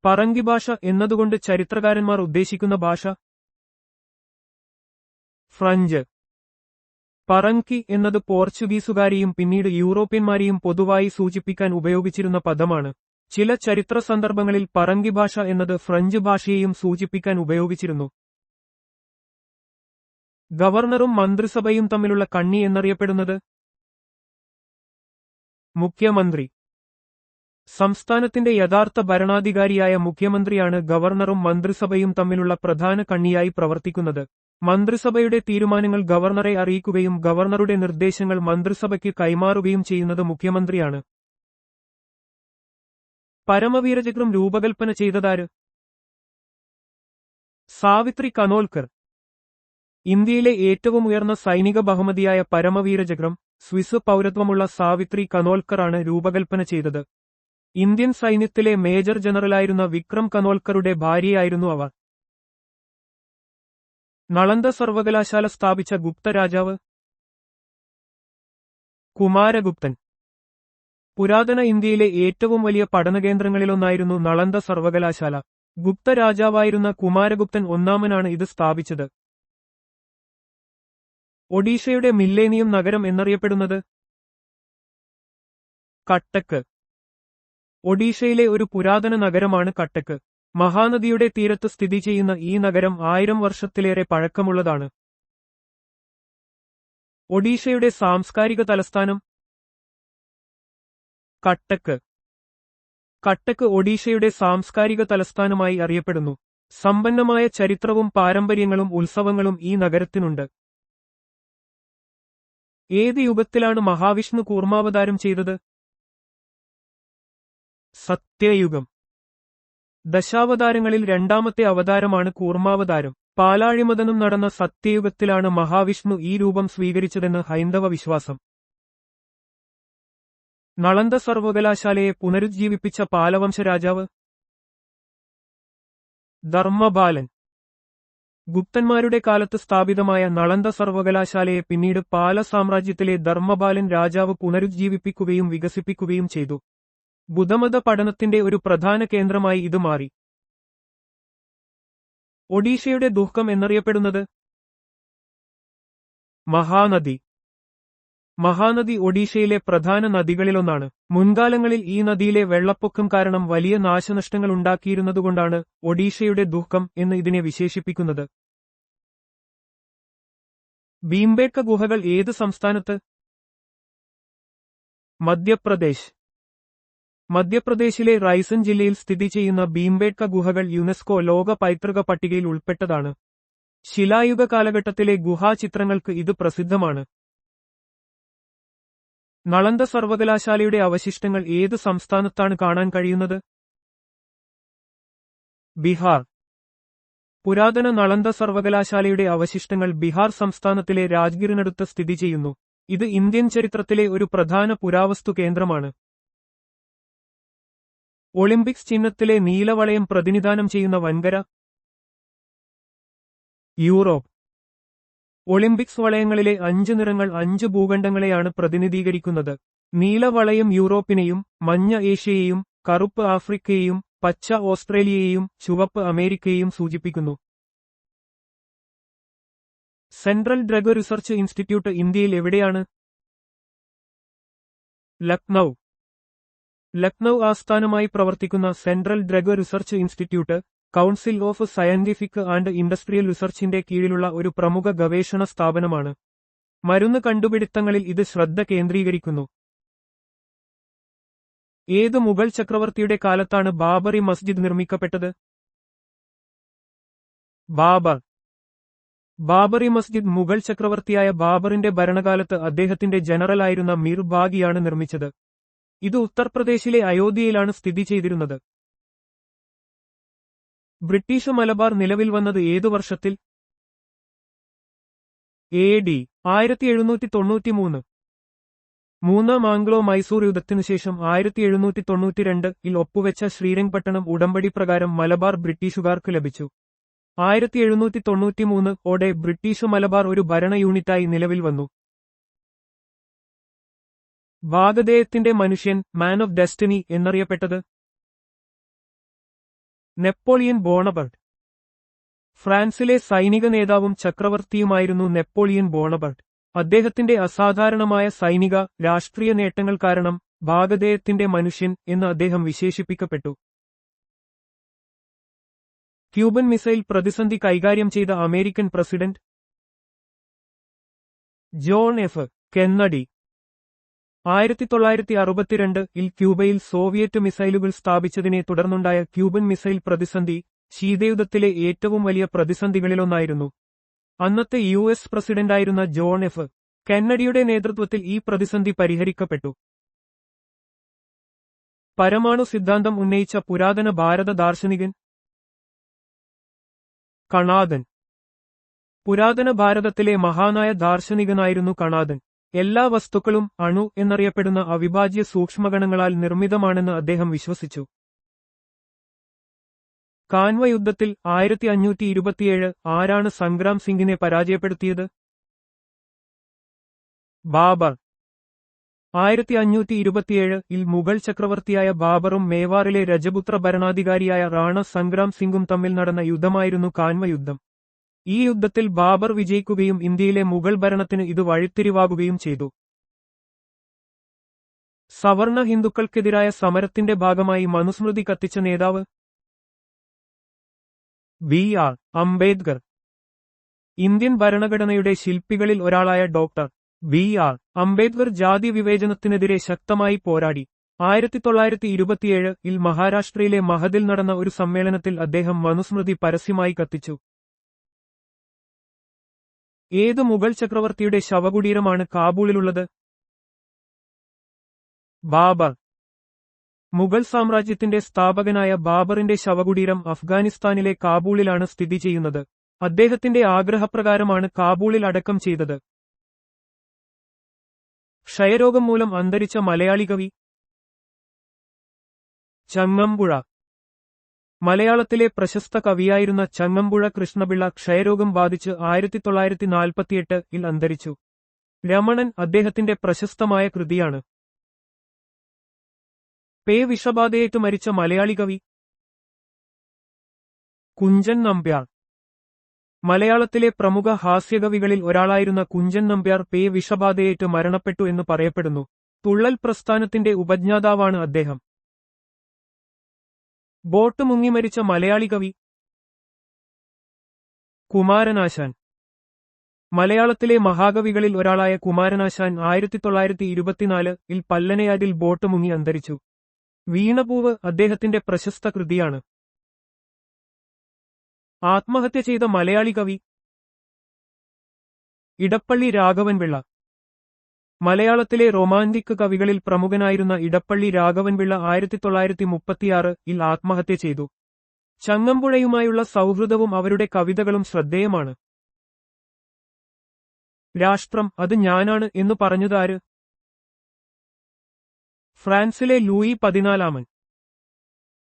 പറങ്കി ഭാഷ എന്നതുകൊണ്ട് ചരിത്രകാരന്മാർ ഉദ്ദേശിക്കുന്ന ഭാഷ ഫ്രഞ്ച്. പറങ്കി എന്നത് പോർച്ചുഗീസുകാരെയും പിന്നീട് യൂറോപ്യന്മാരെയും പൊതുവായി സൂചിപ്പിക്കാൻ ഉപയോഗിച്ചിരുന്ന പദമാണ്. ചില ചരിത്ര സന്ദർഭങ്ങളിൽ പറങ്കി ഭാഷ എന്നത് ഫ്രഞ്ച് ഭാഷയെയും സൂചിപ്പിക്കാൻ ഉപയോഗിച്ചിരുന്നു. ഗവർണറും മന്ത്രിസഭയും തമ്മിലുള്ള കണ്ണി എന്നറിയപ്പെടുന്നത് മുഖ്യമന്ത്രി. സംസ്ഥാനത്തിന്റെ യഥാർത്ഥ ഭരണാധികാരിയായ മുഖ്യമന്ത്രിയാണ് ഗവർണറും മന്ത്രിസഭയും തമ്മിലുള്ള പ്രധാന കണ്ണിയായി പ്രവർത്തിക്കുന്നത്. മന്ത്രിസഭയുടെ തീരുമാനങ്ങൾ ഗവർണറെ അറിയിക്കുകയും ഗവർണറുടെ നിർദ്ദേശങ്ങൾ മന്ത്രിസഭയ്ക്ക് കൈമാറുകയും ചെയ്യുന്നത് മുഖ്യമന്ത്രിയാണ്. പരമവീരചക്രം രൂപകൽപ്പന ചെയ്തതാര്? സാവിത്രി കനോൽക്കർ. ഇന്ത്യയിലെ ഏറ്റവും ഉയർന്ന സൈനിക ബഹുമതിയായ പരമവീരചക്രം സ്വിസ് പൗരത്വമുള്ള സാവിത്രി കനോൽക്കർ ആണ് രൂപകൽപ്പന ചെയ്തത്. ഇന്ത്യൻ സൈന്യത്തിലെ മേജർ ജനറലായിരുന്ന വിക്രം കനോൽക്കറുടെ ഭാര്യയായിരുന്നു അവർ. നളന്ദ സർവകലാശാല സ്ഥാപിച്ച ഗുപ്ത രാജാവ് കുമാരഗുപ്തൻ. പുരാതന ഇന്ത്യയിലെ ഏറ്റവും വലിയ പഠനകേന്ദ്രങ്ങളിലൊന്നായിരുന്നു നളന്ദ സർവകലാശാല. ഗുപ്ത രാജാവായിരുന്ന കുമാരഗുപ്തൻ ഒന്നാമനാണ് ഇത് സ്ഥാപിച്ചത്. ഒഡീഷയുടെ മില്ലേനിയം നഗരം എന്നറിയപ്പെടുന്നത് കട്ടക്ക്. ഒഡീഷയിലെ ഒരു പുരാതന നഗരമാണ് കട്ടക്ക്. മഹാനദിയുടെ തീരത്ത് സ്ഥിതി ചെയ്യുന്ന ഈ നഗരം 1000 വർഷത്തിലേറെ പഴക്കമുള്ളതാണ്. ഒഡീഷയുടെ സാംസ്കാരിക തലസ്ഥാനം കട്ടക്ക്. കട്ടക്ക് ഒഡീഷയുടെ സാംസ്കാരിക തലസ്ഥാനമായി അറിയപ്പെടുന്നു. സമ്പന്നമായ ചരിത്രവും പാരമ്പര്യങ്ങളും ഉത്സവങ്ങളും ഈ നഗരത്തിനുണ്ട്. ഏത് യുഗത്തിലാണ് മഹാവിഷ്ണു കൂർമാവതാരം ചെയ്തത്? സത്യയുഗം. ദശാവതാരങ്ങളിൽ രണ്ടാമത്തെ അവതാരമാണ് കൂർമാവതാരം. പാലാഴിമതനം നടന്ന സത്യയുഗത്തിലാണ് മഹാവിഷ്ണു ഈ രൂപം സ്വീകരിച്ചതെന്ന് ഹൈന്ദവ വിശ്വാസം. നളന്ദ സർവകലാശാലയെ പുനരുജ്ജീവിപ്പിച്ച പാലവംശ രാജാവ് ധർമ്മപാലൻ. ഗുപ്തന്മാരുടെ കാലത്ത് സ്ഥാപിതമായ നളന്ദ സർവകലാശാലയെ പിന്നീട് പാല സാമ്രാജ്യത്തിലെ ധർമ്മപാലൻ രാജാവ് പുനരുജ്ജീവിപ്പിക്കുകയും വികസിപ്പിക്കുകയും ചെയ്തു. ബുദ്ധമത പഠനത്തിന്റെ ഒരു പ്രധാന കേന്ദ്രമായി ഇത് മാറി. ഒഡീഷയുടെ ദുഃഖം എന്നറിയപ്പെടുന്നത് മഹാനദി. മഹാനദി ഒഡീഷയിലെ പ്രധാന നദികളിലൊന്നാണ്. മുൻകാലങ്ങളിൽ ഈ നദിയിലെ വെള്ളപ്പൊക്കം കാരണം വലിയ നാശനഷ്ടങ്ങൾ ഉണ്ടാക്കിയിരുന്നതുകൊണ്ടാണ് ഒഡീഷയുടെ ദുഃഖം എന്ന് ഇതിനെ വിശേഷിപ്പിക്കുന്നത്. ഭീംബേട്ക ഗുഹകൾ ഏത് സംസ്ഥാനത്ത്? മധ്യപ്രദേശ്. മധ്യപ്രദേശിലെ റൈസൻ ജില്ലയിൽ സ്ഥിതി ചെയ്യുന്ന ഭീംബേട്ക ഗുഹകൾ യുനെസ്കോ ലോക പൈതൃക പട്ടികയിൽ ഉൾപ്പെട്ടതാണ്. ശിലായുഗ കാലഘട്ടത്തിലെ ഗുഹാചിത്രങ്ങൾക്ക് ഇത് പ്രസിദ്ധമാണ്. നളന്ദ സർവകലാശാലയുടെ അവശിഷ്ടങ്ങൾ ഏത് സംസ്ഥാനത്താണ് കാണാൻ കഴിയുന്നത്? ബീഹാർ. പുരാതന നളന്ദ സർവകലാശാലയുടെ അവശിഷ്ടങ്ങൾ ബീഹാർ സംസ്ഥാനത്തിലെ രാജ്ഗിറിനടുത്ത് സ്ഥിതി ചെയ്യുന്നു. ഇത് ഇന്ത്യൻ ചരിത്രത്തിലെ ഒരു പ്രധാന പുരാവസ്തു കേന്ദ്രമാണ്. ഒളിമ്പിക്സ് ചിഹ്നത്തിലെ നീലവളയം പ്രതിനിധാനം ചെയ്യുന്ന വൻകര യൂറോപ്പ്. ഒളിമ്പിക്സ് വളയങ്ങളിലെ 5 നിറങ്ങൾ 5 ഭൂഖണ്ഡങ്ങളെയാണ് പ്രതിനിധീകരിക്കുന്നത്. നീലവളയം യൂറോപ്പിനെയും മഞ്ഞ ഏഷ്യയെയും കറുപ്പ് ആഫ്രിക്കയെയും പച്ച ഓസ്ട്രേലിയയെയും ചുവപ്പ് അമേരിക്കയെയും സൂചിപ്പിക്കുന്നു. സെൻട്രൽ ഡ്രഗ് റിസർച്ച് ഇൻസ്റ്റിറ്റ്യൂട്ട് ഇന്ത്യയിൽ എവിടെയാണ്? ലക്നൌ. ലക്നൌ ആസ്ഥാനമായി പ്രവർത്തിക്കുന്ന central drug research institute council of scientific and industrial റിസർച്ചിന്റെ കീഴിലുള്ള ഒരു പ്രമുഖ ഗവേഷണ സ്ഥാപനമാണ്. മരുന്ന് കണ്ടുപിടുത്തങ്ങളിൽ ഇത് ശ്രദ്ധ കേന്ദ്രീകരിക്കുന്നു. ഏത് മുഗൾ ചക്രവർത്തിയുടെ കാലത്താണ് ബാബറി മസ്ജിദ് നിർമ്മിക്കപ്പെട്ടത്? ബാബർ. ബാബറി മസ്ജിദ് മുഗൾ ചക്രവർത്തിയായ ബാബറിന്റെ ഭരണകാലത്ത് അദ്ദേഹത്തിന്റെ ജനറലായിരുന്ന മീർ ബാഗിയാണ് നിർമ്മിച്ചത്. ഇത് ഉത്തർപ്രദേശിലെ അയോധ്യയിലാണ് സ്ഥിതി ചെയ്തിരുന്നത്. ബ്രിട്ടീഷ് മലബാർ നിലവിൽ വന്നത് ഏതു വർഷത്തിൽ? AD 1793. മൂന്നാം ആംഗ്ലോ മൈസൂർ യുദ്ധത്തിനുശേഷം 1792 ഒപ്പുവെച്ച ശ്രീരംഗപട്ടണം ഉടമ്പടി പ്രകാരം മലബാർ ബ്രിട്ടീഷുകാർക്ക് ലഭിച്ചു. 1793 ബ്രിട്ടീഷു മലബാർ ഒരു ഭരണ യൂണിറ്റായി നിലവിൽ വന്നു. ഭാഗധേയത്തിന്റെ മനുഷ്യൻ, മാൻ ഓഫ് ഡെസ്റ്റിനി എന്നറിയപ്പെട്ടത് നെപ്പോളിയൻ ബോണപർട്ട്. ഫ്രാൻസിലെ സൈനിക നേതാവും ചക്രവർത്തിയുമായിരുന്നു നെപ്പോളിയൻ ബോണപർട്ട്. അദ്ദേഹത്തിന്റെ അസാധാരണമായ സൈനിക, രാഷ്ട്രീയ നേട്ടങ്ങൾ കാരണം ഭാഗധേയത്തിന്റെ മനുഷ്യൻ എന്ന് അദ്ദേഹം വിശേഷിപ്പിക്കപ്പെട്ടു. ക്യൂബൻ മിസൈൽ പ്രതിസന്ധി കൈകാര്യം ചെയ്ത American president John F. Kennedy. 1962 ക്യൂബയിൽ സോവിയറ്റ് മിസൈലുകൾ സ്ഥാപിച്ചതിനെ തുടർന്നുണ്ടായ ക്യൂബൻ മിസൈൽ പ്രതിസന്ധി ശീതയുദ്ധത്തിലെ ഏറ്റവും വലിയ പ്രതിസന്ധികളിലൊന്നായിരുന്നു. അന്നത്തെ യുഎസ് പ്രസിഡന്റായിരുന്ന ജോൺ എഫ്. കെന്നഡിയുടെ നേതൃത്വത്തിൽ ഈ പ്രതിസന്ധി പരിഹരിക്കപ്പെട്ടു. പരമാണു സിദ്ധാന്തം ഉന്നയിച്ച പുരാതന ഭാരത ദാർശനികൻ കണാദൻ. പുരാതന ഭാരതത്തിലെ മഹാനായ ദാർശനികനായിരുന്നു കണാദൻ. എല്ലാ വസ്തുക്കളും അണു എന്നറിയപ്പെടുന്ന അവിഭാജ്യ സൂക്ഷ്മകണങ്ങളാൽ നിർമ്മിതമാണെന്ന് അദ്ദേഹം വിശ്വസിച്ചു. കാൻവ യുദ്ധത്തിൽ 1527 ആരാണ് സംഗ്രാം സിംഗിനെ പരാജയപ്പെടുത്തിയത്? ബാബർ. 1527 മുഗൾ ചക്രവർത്തിയായ ബാബറും മേവാറിലെ രജപുത്ര ഭരണാധികാരിയായ റാണ സംഗ്രാം സിംഗും തമ്മിൽ നടന്ന യുദ്ധമായിരുന്നു കാൻവ യുദ്ധം. ഈ യുദ്ധത്തിൽ ബാബർ വിജയിക്കുകയും ഇന്ത്യയിലെ മുഗൾ ഭരണത്തിന് ഇത് വഴിത്തിരിവാകുകയും ചെയ്തു. സവർണ ഹിന്ദുക്കൾക്കെതിരായ സമരത്തിന്റെ ഭാഗമായി മനുസ്മൃതി കത്തിച്ച നേതാവ് ബി.ആർ. അംബേദ്കർ. ഇന്ത്യൻ ഭരണഘടനയുടെ ശില്പികളിൽ ഒരാളായ ഡോക്ടർ ബി.ആർ. അംബേദ്കർ ജാതി വിവേചനത്തിനെതിരെ ശക്തമായി പോരാടി. 1927 മഹാരാഷ്ട്രയിലെ മഹദിൽ നടന്ന ഒരു സമ്മേളനത്തിൽ അദ്ദേഹം മനുസ്മൃതി പരസ്യമായി കത്തിച്ചു. ഏത് മുഗൾ ചക്രവർത്തിയുടെ ശവകുടീരമാണ് കാബൂളിലുള്ളത്? ബാബർ. മുഗൾ സാമ്രാജ്യത്തിന്റെ സ്ഥാപകനായ ബാബറിന്റെ ശവകുടീരം അഫ്ഗാനിസ്ഥാനിലെ കാബൂളിലാണ് സ്ഥിതി ചെയ്യുന്നത്. അദ്ദേഹത്തിന്റെ ആഗ്രഹപ്രകാരമാണ് കാബൂളിൽ അടക്കം ചെയ്തത്. ക്ഷയരോഗം മൂലം അന്തരിച്ച മലയാളി കവി ചങ്ങമ്പുഴ. മലയാളത്തിലെ പ്രശസ്ത കവിയായിരുന്ന ചങ്ങമ്പുഴ കൃഷ്ണപിള്ള ക്ഷയരോഗം ബാധിച്ച് 1948 അന്തരിച്ചു. രമണൻ അദ്ദേഹത്തിന്റെ പ്രശസ്തമായ കൃതിയാണ്. വിഷബാധയേറ്റ് മരിച്ച മലയാളി കവി കുഞ്ചൻ നമ്പ്യാർ. മലയാളത്തിലെ പ്രമുഖ ഹാസ്യകവികളിൽ ഒരാളായിരുന്ന കുഞ്ചൻ നമ്പ്യാർ വിഷബാധയേറ്റ് മരണപ്പെട്ടു എന്ന് പറയപ്പെടുന്നു. തുള്ളൽ പ്രസ്ഥാനത്തിന്റെ ഉപജ്ഞാതാവാണ് അദ്ദേഹം. ബോട്ട് മുങ്ങി മരിച്ച മലയാളി കവി കുമാരനാശാൻ. മലയാളത്തിലെ മഹാകവികളിൽ ഒരാളായ കുമാരനാശാൻ 1924 പല്ലനയാറ്റിൽ ബോട്ട് മുങ്ങി അന്തരിച്ചു. വീണപൂവ് അദ്ദേഹത്തിന്റെ പ്രശസ്ത കൃതിയാണ്. ആത്മഹത്യ ചെയ്ത മലയാളി കവി ഇടപ്പള്ളി രാഘവൻപിള്ള. മലയാളത്തിലെ റൊമാന്റിക് കവികളിൽ പ്രമുഖനായിരുന്ന ഇടപ്പള്ളി രാഘവൻപിള്ള 1936 ആത്മഹത്യ ചെയ്തു. ചങ്ങമ്പുഴയുമായുള്ള സൗഹൃദവും അവരുടെ കവിതകളും ശ്രദ്ധേയമാണ്. രാഷ്ട്രം അത് ഞാനാണ് എന്നു പറഞ്ഞതാര്? ഫ്രാൻസിലെ ലൂയി 14.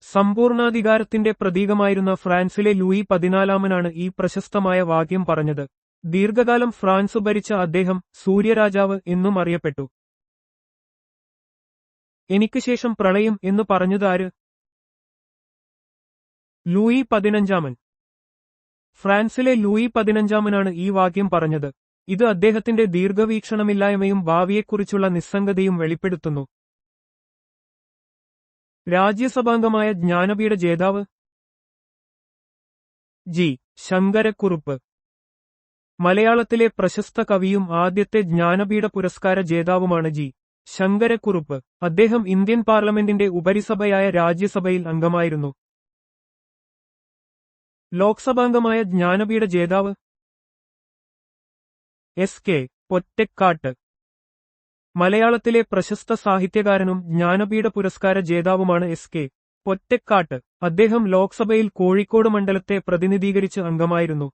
സമ്പൂർണാധികാരത്തിന്റെ പ്രതീകമായിരുന്ന ഫ്രാൻസിലെ ലൂയി 14 ഈ പ്രശസ്തമായ വാക്യം പറഞ്ഞത്. ദീർഘകാലം ഫ്രാൻസ് ഭരിച്ച അദ്ദേഹം സൂര്യരാജാവ് എന്നും അറിയപ്പെട്ടു. എനിക്ക് ശേഷം പ്രളയം എന്നു പറഞ്ഞതാര്? ലൂയി 15. ഫ്രാൻസിലെ ലൂയി 15 ഈ വാക്യം പറഞ്ഞത്. ഇത് അദ്ദേഹത്തിന്റെ ദീർഘവീക്ഷണമില്ലായ്മയും ഭാവിയെക്കുറിച്ചുള്ള നിസ്സംഗതയും വെളിപ്പെടുത്തുന്നു. രാജ്യസഭാംഗമായ ജ്ഞാനപീഠ ജേതാവ് ജി. ശങ്കരക്കുറുപ്പ്. മലയാളത്തിലെ പ്രശസ്ത കവിയും ആദ്യത്തെ ജ്ഞാനപീഠ പുരസ്കാര ജേതാവുമാണ് ജി. ശങ്കരക്കുറുപ്പ്. അദ്ദേഹം ഇന്ത്യൻ പാർലമെന്റിന്റെ ഉപരിസഭയായ രാജ്യസഭയിൽ അംഗമായിരുന്നു. ലോക്സഭാംഗമായ ജ്ഞാനപീഠ ജേതാവ് എസ്.കെ. പൊറ്റക്കാട്ട്. മലയാളത്തിലെ പ്രശസ്ത സാഹിത്യകാരനും ജ്ഞാനപീഠ പുരസ്കാര ജേതാവുമാണ് എസ്.കെ. പൊറ്റക്കാട്ട്. അദ്ദേഹം ലോക്സഭയിൽ കോഴിക്കോട് മണ്ഡലത്തെ പ്രതിനിധീകരിച്ച് അംഗമായിരുന്നു.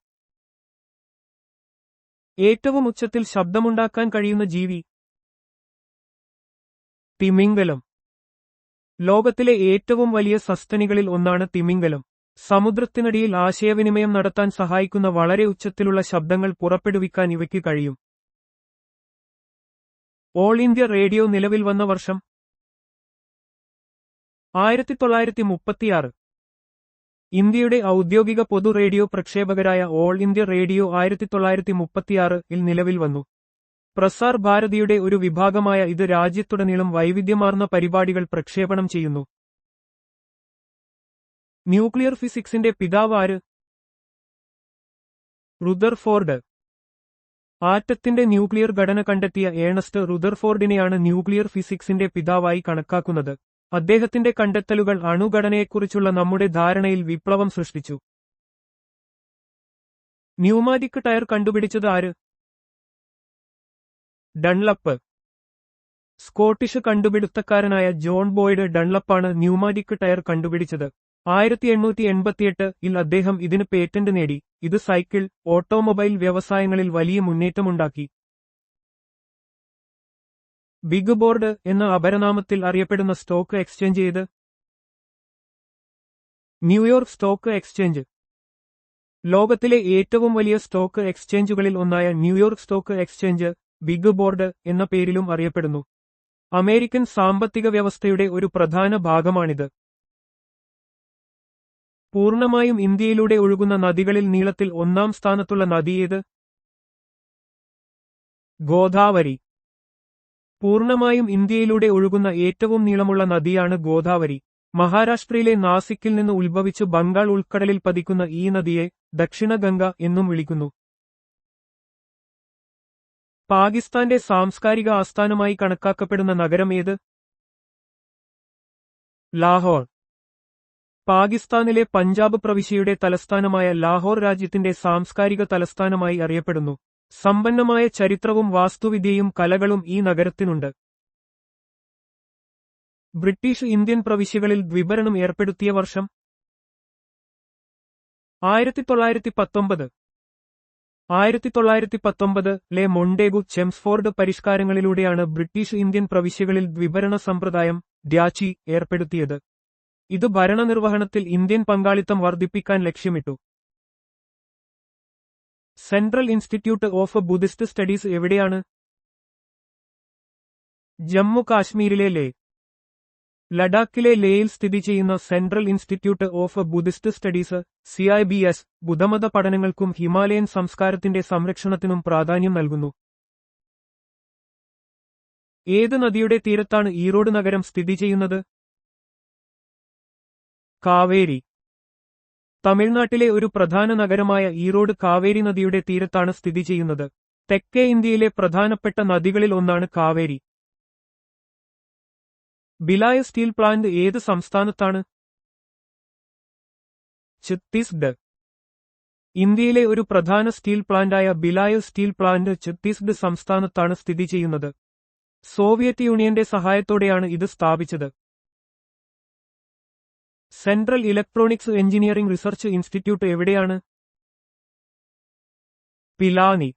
ഏറ്റവും ഉച്ചത്തിൽ ശബ്ദമുണ്ടാക്കാൻ കഴിയുന്ന ജീവി തിമിംഗലം. ലോകത്തിലെ ഏറ്റവും വലിയ സസ്തനികളിൽ ഒന്നാണ് തിമിംഗലം. സമുദ്രത്തിനടിയിൽ ആശയവിനിമയം നടത്താൻ സഹായിക്കുന്ന വളരെ ഉച്ചത്തിലുള്ള ശബ്ദങ്ങൾ പുറപ്പെടുവിക്കാൻ ഇവയ്ക്ക് കഴിയും. ഓൾ ഇന്ത്യ റേഡിയോ നിലവിൽ വന്ന വർഷം 1936. ഇന്ത്യയുടെ ഔദ്യോഗിക പൊതു റേഡിയോ പ്രക്ഷേപകരായ ഓൾ ഇന്ത്യ റേഡിയോ 1936-ൽ നിലവിൽ വന്നു. പ്രസാർ ഭാരതിയുടെ ഒരു വിഭാഗമായ ഇത് രാജ്യത്തുടനീളം വൈവിധ്യമാർന്ന പരിപാടികൾ പ്രക്ഷേപണം ചെയ്യുന്നു. ന്യൂക്ലിയർ ഫിസിക്സിന്റെ പിതാവ് ആര്? റുദർഫോർഡ്. ആറ്റത്തിന്റെ ന്യൂക്ലിയർ ഘടന കണ്ടെത്തിയ ഏണസ്റ്റ് റുദർഫോർഡിനെയാണ് ന്യൂക്ലിയർ ഫിസിക്സിന്റെ പിതാവായി കണക്കാക്കുന്നത്. അദ്ദേഹത്തിന്റെ കണ്ടെത്തലുകൾ അണുഘടനയെക്കുറിച്ചുള്ള നമ്മുടെ ധാരണയിൽ വിപ്ലവം സൃഷ്ടിച്ചു. ന്യൂമാറ്റിക് ടയർ കണ്ടുപിടിച്ചത് ആര്? ഡൺലപ്പ്. സ്കോട്ടിഷ് കണ്ടുപിടുത്തക്കാരനായ ജോൺ ബോയ്ഡ് ഡൺലപ്പാണ് ന്യൂമാറ്റിക് ടയർ കണ്ടുപിടിച്ചത്. 1888-ൽ അദ്ദേഹം ഇതിന് പേറ്റന്റ് നേടി. ഇത് സൈക്കിൾ, ഓട്ടോമൊബൈൽ വ്യവസായങ്ങളിൽ വലിയ മുന്നേറ്റമുണ്ടാക്കി. ബിഗ് ബോർഡ് എന്ന അപരനാമത്തിൽ അറിയപ്പെടുന്ന സ്റ്റോക്ക് എക്സ്ചേഞ്ച് ഏത്? New York stock exchange. ലോകത്തിലെ ഏറ്റവും വലിയ സ്റ്റോക്ക് എക്സ്ചേഞ്ചുകളിൽ ഒന്നായ New York stock exchange big board എന്ന പേരിലും അറിയപ്പെടുന്നു. അമേരിക്കൻ സാമ്പത്തിക വ്യവസ്ഥയുടെ ഒരു പ്രധാന ഭാഗമാണിത്. പൂർണ്ണമായും ഇന്ത്യയിലൂടെ ഒഴുകുന്ന നദികളിൽ നീളത്തിൽ ഒന്നാം സ്ഥാനത്തുള്ള നദി ഏത്? ഗോദാവരി. പൂർണ്ണമായും ഇന്ത്യയിലൂടെ ഒഴുകുന്ന ഏറ്റവും നീളമുള്ള നദിയാണ് ഗോദാവരി. മഹാരാഷ്ട്രയിലെ നാസിക്കിൽ നിന്ന് ഉത്ഭവിച്ച് ബംഗാൾ ഉൾക്കടലിൽ പതിക്കുന്ന ഈ നദിയെ ദക്ഷിണ ഗംഗ എന്നും വിളിക്കുന്നു. പാകിസ്ഥാന്റെ സാംസ്കാരിക ആസ്ഥാനമായി കണക്കാക്കപ്പെടുന്ന നഗരം ഏത്? ലാഹോർ. പാകിസ്ഥാനിലെ പഞ്ചാബ് പ്രവിശ്യയുടെ തലസ്ഥാനമായ ലാഹോർ രാജ്യത്തിന്റെ സാംസ്കാരിക തലസ്ഥാനമായി അറിയപ്പെടുന്നു. സമ്പന്നമായ ചരിത്രവും വാസ്തുവിദ്യയും കലകളും ഈ നഗരത്തിനുണ്ട്. ബ്രിട്ടീഷ് ഇന്ത്യൻ പ്രവിശ്യകളിൽ ദ്വിഭരണം ഏർപ്പെടുത്തിയ വർഷം 1919. 1919-ലെ മൊണ്ടേഗു ചെംസ്ഫോർഡ് പരിഷ്കാരങ്ങളിലൂടെയാണ് ബ്രിട്ടീഷ് ഇന്ത്യൻ പ്രവിശ്യകളിൽ ദ്വിഭരണ സമ്പ്രദായം ദ്യാച്ചി ഏർപ്പെടുത്തിയത്. ഇത് ഭരണനിർവഹണത്തിൽ ഇന്ത്യൻ പങ്കാളിത്തം വർദ്ധിപ്പിക്കാൻ ലക്ഷ്യമിട്ടു. Central institute of Buddhist studies എവിടെയാണ്? ജമ്മു കാശ്മീരിലെ ലേ. ലഡാക്കിലെ ലേയിൽ സ്ഥിതി ചെയ്യുന്ന central institute of Buddhist studies CIBS ബുദ്ധമത പഠനങ്ങൾക്കും ഹിമാലയൻ സംസ്കാരത്തിന്റെ സംരക്ഷണത്തിനും പ്രാധാന്യം നൽകുന്നു. ഏത് നദിയുടെ തീരത്താണ് ഈറോഡ് നഗരം സ്ഥിതി ചെയ്യുന്നത്? കാവേരി. തമിഴ്നാട്ടിലെ ഒരു പ്രധാന നഗരമായ ഈറോഡ് കാവേരി നദിയുടെ തീരത്താണ് സ്ഥിതി ചെയ്യുന്നത്. തെക്കേ ഇന്ത്യയിലെ പ്രധാനപ്പെട്ട നദികളിൽ ഒന്നാണ് കാവേരി. ഭിലായ് സ്റ്റീൽ പ്ലാന്റ് ഏത് സംസ്ഥാനത്താണ്? ഛത്തീസ്ഗഡ്. ഇന്ത്യയിലെ ഒരു പ്രധാന സ്റ്റീൽ പ്ലാന്റായ ഭിലായ് സ്റ്റീൽ പ്ലാന്റ് ഛത്തീസ്ഗഡ് സംസ്ഥാനത്താണ് സ്ഥിതി ചെയ്യുന്നത്. സോവിയറ്റ് യൂണിയന്റെ സഹായത്തോടെയാണ് ഇത് സ്ഥാപിച്ചത്. Central electronics engineering research institute എവിടെയാണ്? പിലാനി.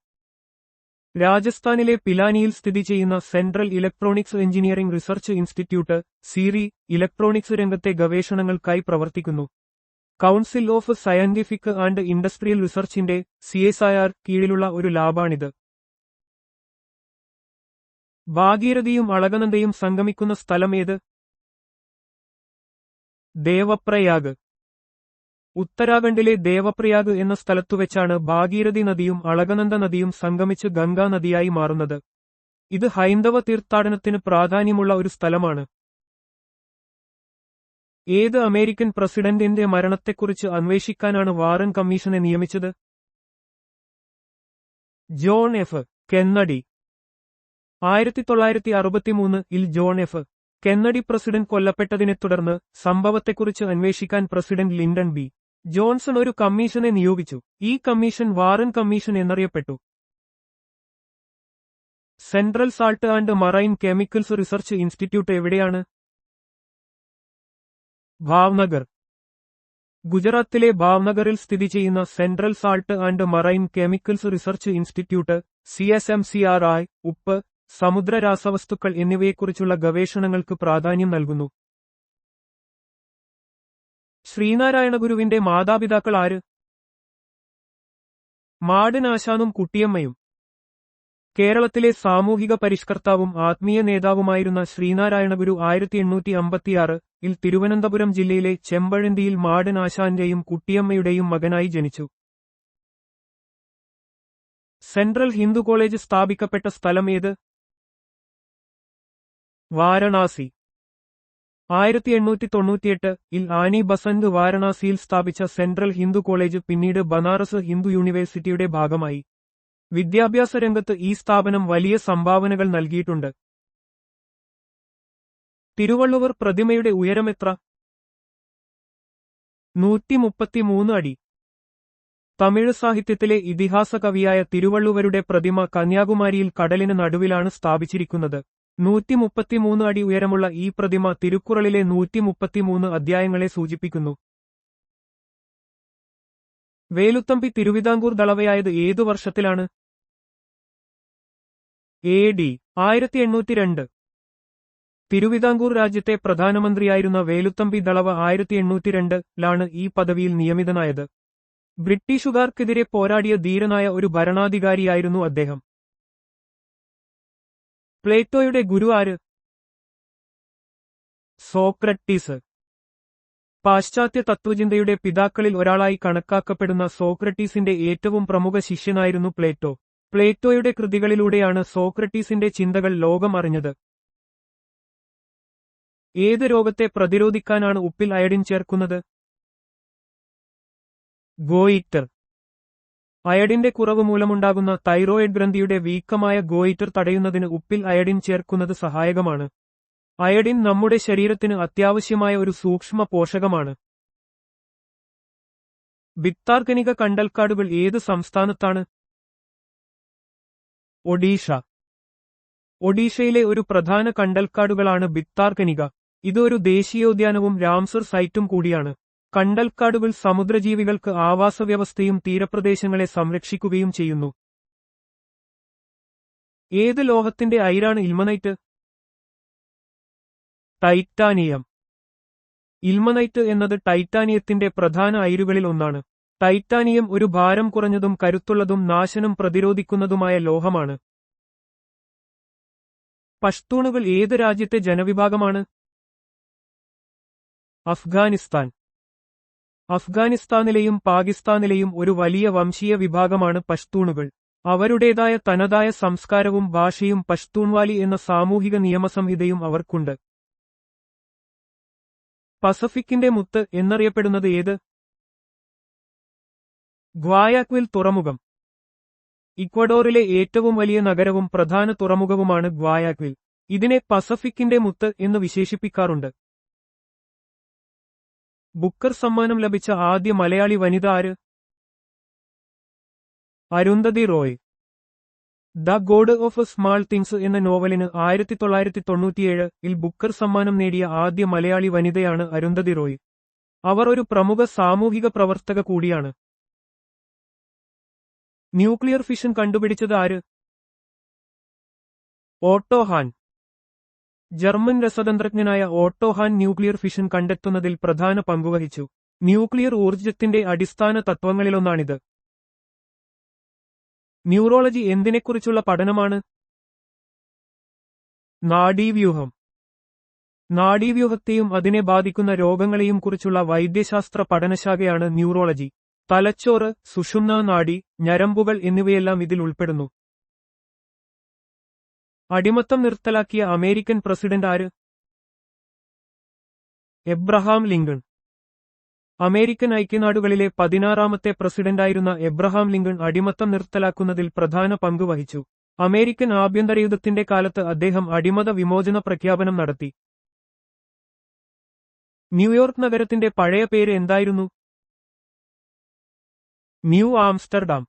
രാജസ്ഥാനിലെ പിലാനിയിൽ സ്ഥിതി ചെയ്യുന്ന central electronics engineering research institute CEERI electronics രംഗത്തെ ഗവേഷണങ്ങൾക്കായി പ്രവർത്തിക്കുന്നു. Council of scientific and industrial റിസർച്ചിന്റെ CSIR കീഴിലുള്ള ഒരു ലാബാണിത്. ഭാഗീരഥിയും അളകനന്ദയും സംഗമിക്കുന്ന സ്ഥലം ഏത്? ദേവപ്രയാഗ്. ഉത്തരാഖണ്ഡിലെ ദേവപ്രയാഗ് എന്ന സ്ഥലത്തുവെച്ചാണ് ഭാഗീരഥി നദിയും അളകനന്ദ നദിയും സംഗമിച്ച് ഗംഗാ നദിയായി മാറുന്നത്. ഇത് ഹൈന്ദവ തീർത്ഥാടനത്തിന് പ്രാധാന്യമുള്ള ഒരു സ്ഥലമാണ്. ഏത് അമേരിക്കൻ പ്രസിഡന്റിന്റെ മരണത്തെക്കുറിച്ച് അന്വേഷിക്കാനാണ് വാറൻ കമ്മീഷനെ നിയമിച്ചത്? John F. കെന്നഡി. 1963-ൽ ജോൺ എഫ്. കെന്നഡി പ്രസിഡന്റ് കൊല്ലപ്പെട്ടതിനെ തുടർന്ന് സംഭവത്തെക്കുറിച്ച് അന്വേഷിക്കാൻ പ്രസിഡന്റ് ലിൻഡൺ ബി. ജോൺസൺ ഒരു കമ്മീഷനെ നിയോഗിച്ചു. ഈ കമ്മീഷൻ വാറൻ കമ്മീഷൻ എന്നറിയപ്പെട്ടു. Central salt and marine chemicals research institute എവിടെയാണ്? ഭാവ്നഗർ. ഗുജറാത്തിലെ ഭാവ്നഗറിൽ സ്ഥിതി ചെയ്യുന്ന central salt and marine chemicals research institute CSMCRI ഉപ്പ്, സമുദ്ര രാസവസ്തുക്കൾ എന്നിവയെക്കുറിച്ചുള്ള ഗവേഷണങ്ങൾക്ക് പ്രാധാന്യം നൽകുന്നു. ശ്രീനാരായണ ഗുരുവിന്റെ മാതാപിതാക്കൾ ആര്? മാടൻ ആശാനും കുട്ടിയമ്മയും. കേരളത്തിലെ സാമൂഹിക പരിഷ്കർത്താവും ആത്മീയ നേതാവുമായിരുന്ന ശ്രീനാരായണ ഗുരു 1856-ൽ തിരുവനന്തപുരം ജില്ലയിലെ ചെമ്പഴന്തിയിൽ മാടൻ ആശാന്റെയും കുട്ടിയമ്മയുടെയും മകനായി ജനിച്ചു. സെൻട്രൽ ഹിന്ദു കോളേജ് സ്ഥാപിക്കപ്പെട്ട സ്ഥലം ഏത്? വാരണാസി. 1898-ൽ ആനി ബസന്റ് വാരണാസിയിൽ സ്ഥാപിച്ച സെൻട്രൽ ഹിന്ദു കോളേജ് പിന്നീട് ബനാറസ് ഹിന്ദു യൂണിവേഴ്സിറ്റിയുടെ ഭാഗമായി. വിദ്യാഭ്യാസ രംഗത്ത് ഈ സ്ഥാപനം വലിയ സംഭാവനകൾ നൽകിയിട്ടുണ്ട്. തിരുവള്ളുവർ പ്രതിമയുടെ ഉയരമെത്ര? 133 അടി. തമിഴ് സാഹിത്യത്തിലെ ഇതിഹാസ കവിയായ തിരുവള്ളുവരുടെ പ്രതിമ കന്യാകുമാരിയിൽ കടലിന് നടുവിലാണ് സ്ഥാപിച്ചിരിക്കുന്നത്. 133 അടി ഉയരമുള്ള ഈ പ്രതിമ തിരുക്കുറളിലെ 133 അധ്യായങ്ങളെ സൂചിപ്പിക്കുന്നു. വേലുത്തമ്പി തിരുവിതാംകൂർ ദളവയായത് ഏതു വർഷത്തിലാണ്? AD 1802. തിരുവിതാംകൂർ രാജ്യത്തെ പ്രധാനമന്ത്രിയായിരുന്ന വേലുത്തമ്പി ദളവ 1802-ലാണ് ഈ പദവിയിൽ നിയമിതനായത്. ബ്രിട്ടീഷുകാർക്കെതിരെ പോരാടിയ ധീരനായ ഒരു ഭരണാധികാരിയായിരുന്നു അദ്ദേഹം. പ്ലേറ്റോയുടെ ഗുരു ആര്? സോക്രട്ടീസ്. പാശ്ചാത്യ തത്വചിന്തയുടെ പിതാക്കളിൽ ഒരാളായി കണക്കാക്കപ്പെടുന്ന സോക്രട്ടീസിന്റെ ഏറ്റവും പ്രമുഖ ശിഷ്യനായിരുന്നു പ്ലേറ്റോ. പ്ലേറ്റോയുടെ കൃതികളിലൂടെയാണ് സോക്രട്ടീസിന്റെ ചിന്തകൾ ലോകം അറിഞ്ഞത്. ഏത് രോഗത്തെ പ്രതിരോധിക്കാനാണ് ഉപ്പിൽ അയഡിൻ ചേർക്കുന്നത്? ഗോയിറ്റർ. അയഡിന്റെ കുറവ് മൂലമുണ്ടാകുന്ന തൈറോയിഡ് ഗ്രന്ഥിയുടെ വീക്കമായ ഗോയിറ്റർ തടയുന്നതിന് ഉപ്പിൽ അയഡിൻ ചേർക്കുന്നത് സഹായകമാണ്. അയഡിൻ നമ്മുടെ ശരീരത്തിന് അത്യാവശ്യമായ ഒരു സൂക്ഷ്മ പോഷകമാണ്. ഭിത്താർക്കനിക കണ്ടൽക്കാടുകൾ ഏത് സംസ്ഥാനത്താണ്? ഒഡീഷ. ഒഡീഷയിലെ ഒരു പ്രധാന കണ്ടൽക്കാടുകളാണ് ഭിത്താർക്കനിക. ഇത് ഒരു ദേശീയോദ്യാനവും രാംസർ സൈറ്റും കൂടിയാണ്. കണ്ടൽക്കാടുകൾ സമുദ്രജീവികൾക്ക് ആവാസവ്യവസ്ഥയും തീരപ്രദേശങ്ങളെ സംരക്ഷിക്കുകയും ചെയ്യുന്നു. ഏത് ലോഹത്തിന്റെ അയിരാണ് ഇൽമനൈറ്റ്? ടൈറ്റാനിയം. ഇൽമനൈറ്റ് എന്നത് ടൈറ്റാനിയത്തിന്റെ പ്രധാന അയിരുകളിൽ ഒന്നാണ്. ടൈറ്റാനിയം ഒരു ഭാരം കുറഞ്ഞതും കരുത്തുള്ളതും നാശനം പ്രതിരോധിക്കുന്നതുമായ ലോഹമാണ്. പഷ്തൂണുകൾ ഏത് രാജ്യത്തെ ജനവിഭാഗമാണ്? അഫ്ഗാനിസ്ഥാൻ. അഫ്ഗാനിസ്ഥാനിലെയും പാകിസ്ഥാനിലെയും ഒരു വലിയ വംശീയ വിഭാഗമാണ് പഷ്തൂണുകൾ. അവരുടേതായ തനതായ സംസ്കാരവും ഭാഷയും പഷ്തൂൺവാലി എന്ന സാമൂഹിക നിയമസംഹിതയും അവർക്കുണ്ട്. പസഫിക്കിന്റെ മുത്ത് എന്നറിയപ്പെടുന്നത് ഏത്? ഗ്വായാക്വിൽ തുറമുഖം. ഇക്വഡോറിലെ ഏറ്റവും വലിയ നഗരവും പ്രധാന തുറമുഖവുമാണ് ഗ്വായാക്വിൽ. ഇതിനെ പസഫിക്കിന്റെ മുത്ത് എന്ന് വിശേഷിപ്പിക്കാറുണ്ട്. ബുക്കർ സമ്മാനം ലഭിച്ച ആദ്യ മലയാളി വനിത ആര്? Arundhati Roy. The God of small things എന്ന നോവലിന് 1997-ൽ ബുക്കർ സമ്മാനം നേടിയ ആദ്യ മലയാളി വനിതയാണ് അരുന്ധതി റോയ്. അവർ ഒരു പ്രമുഖ സാമൂഹിക പ്രവർത്തക കൂടിയാണ്. ന്യൂക്ലിയർ ഫിഷൻ കണ്ടുപിടിച്ചത് ആര്? Otto Hahn. ജർമ്മൻ രസതന്ത്രജ്ഞനായ ഓട്ടോ ഹാൻ ന്യൂക്ലിയർ ഫിഷൻ കണ്ടെത്തുന്നതിൽ പ്രധാന പങ്കുവഹിച്ചു. ന്യൂക്ലിയർ ഊർജ്ജത്തിന്റെ അടിസ്ഥാന തത്വങ്ങളിലൊന്നാണിത്. ന്യൂറോളജി എന്തിനെക്കുറിച്ചുള്ള പഠനമാണ്? നാഡീവ്യൂഹം. നാഡീവ്യൂഹത്തെയും അതിനെ ബാധിക്കുന്ന രോഗങ്ങളെയും കുറിച്ചുള്ള വൈദ്യശാസ്ത്ര പഠനശാഖയാണ് ന്യൂറോളജി. തലച്ചോറ്, സുഷുമ്നാ നാഡി, ഞരമ്പുകൾ എന്നിവയെല്ലാം ഇതിൽ ഉൾപ്പെടുന്നു. അടിമത്തം നിർത്തലാക്കിയ അമേരിക്കൻ പ്രസിഡന്റ് ആര്? Abraham Lincoln. അമേരിക്കൻ ഐക്യനാടുകളിലെ 16ാമത്തെ പ്രസിഡന്റായിരുന്ന എബ്രഹാം ലിങ്കൺ അടിമത്തം നിർത്തലാക്കുന്നതിൽ പ്രധാന പങ്ക് വഹിച്ചു. അമേരിക്കൻ ആഭ്യന്തരയുദ്ധത്തിന്റെ കാലത്ത് അദ്ദേഹം അടിമത വിമോചന പ്രഖ്യാപനം നടത്തി. ന്യൂയോർക്ക് നഗരത്തിന്റെ പഴയ പേര് എന്തായിരുന്നു? New Amsterdam.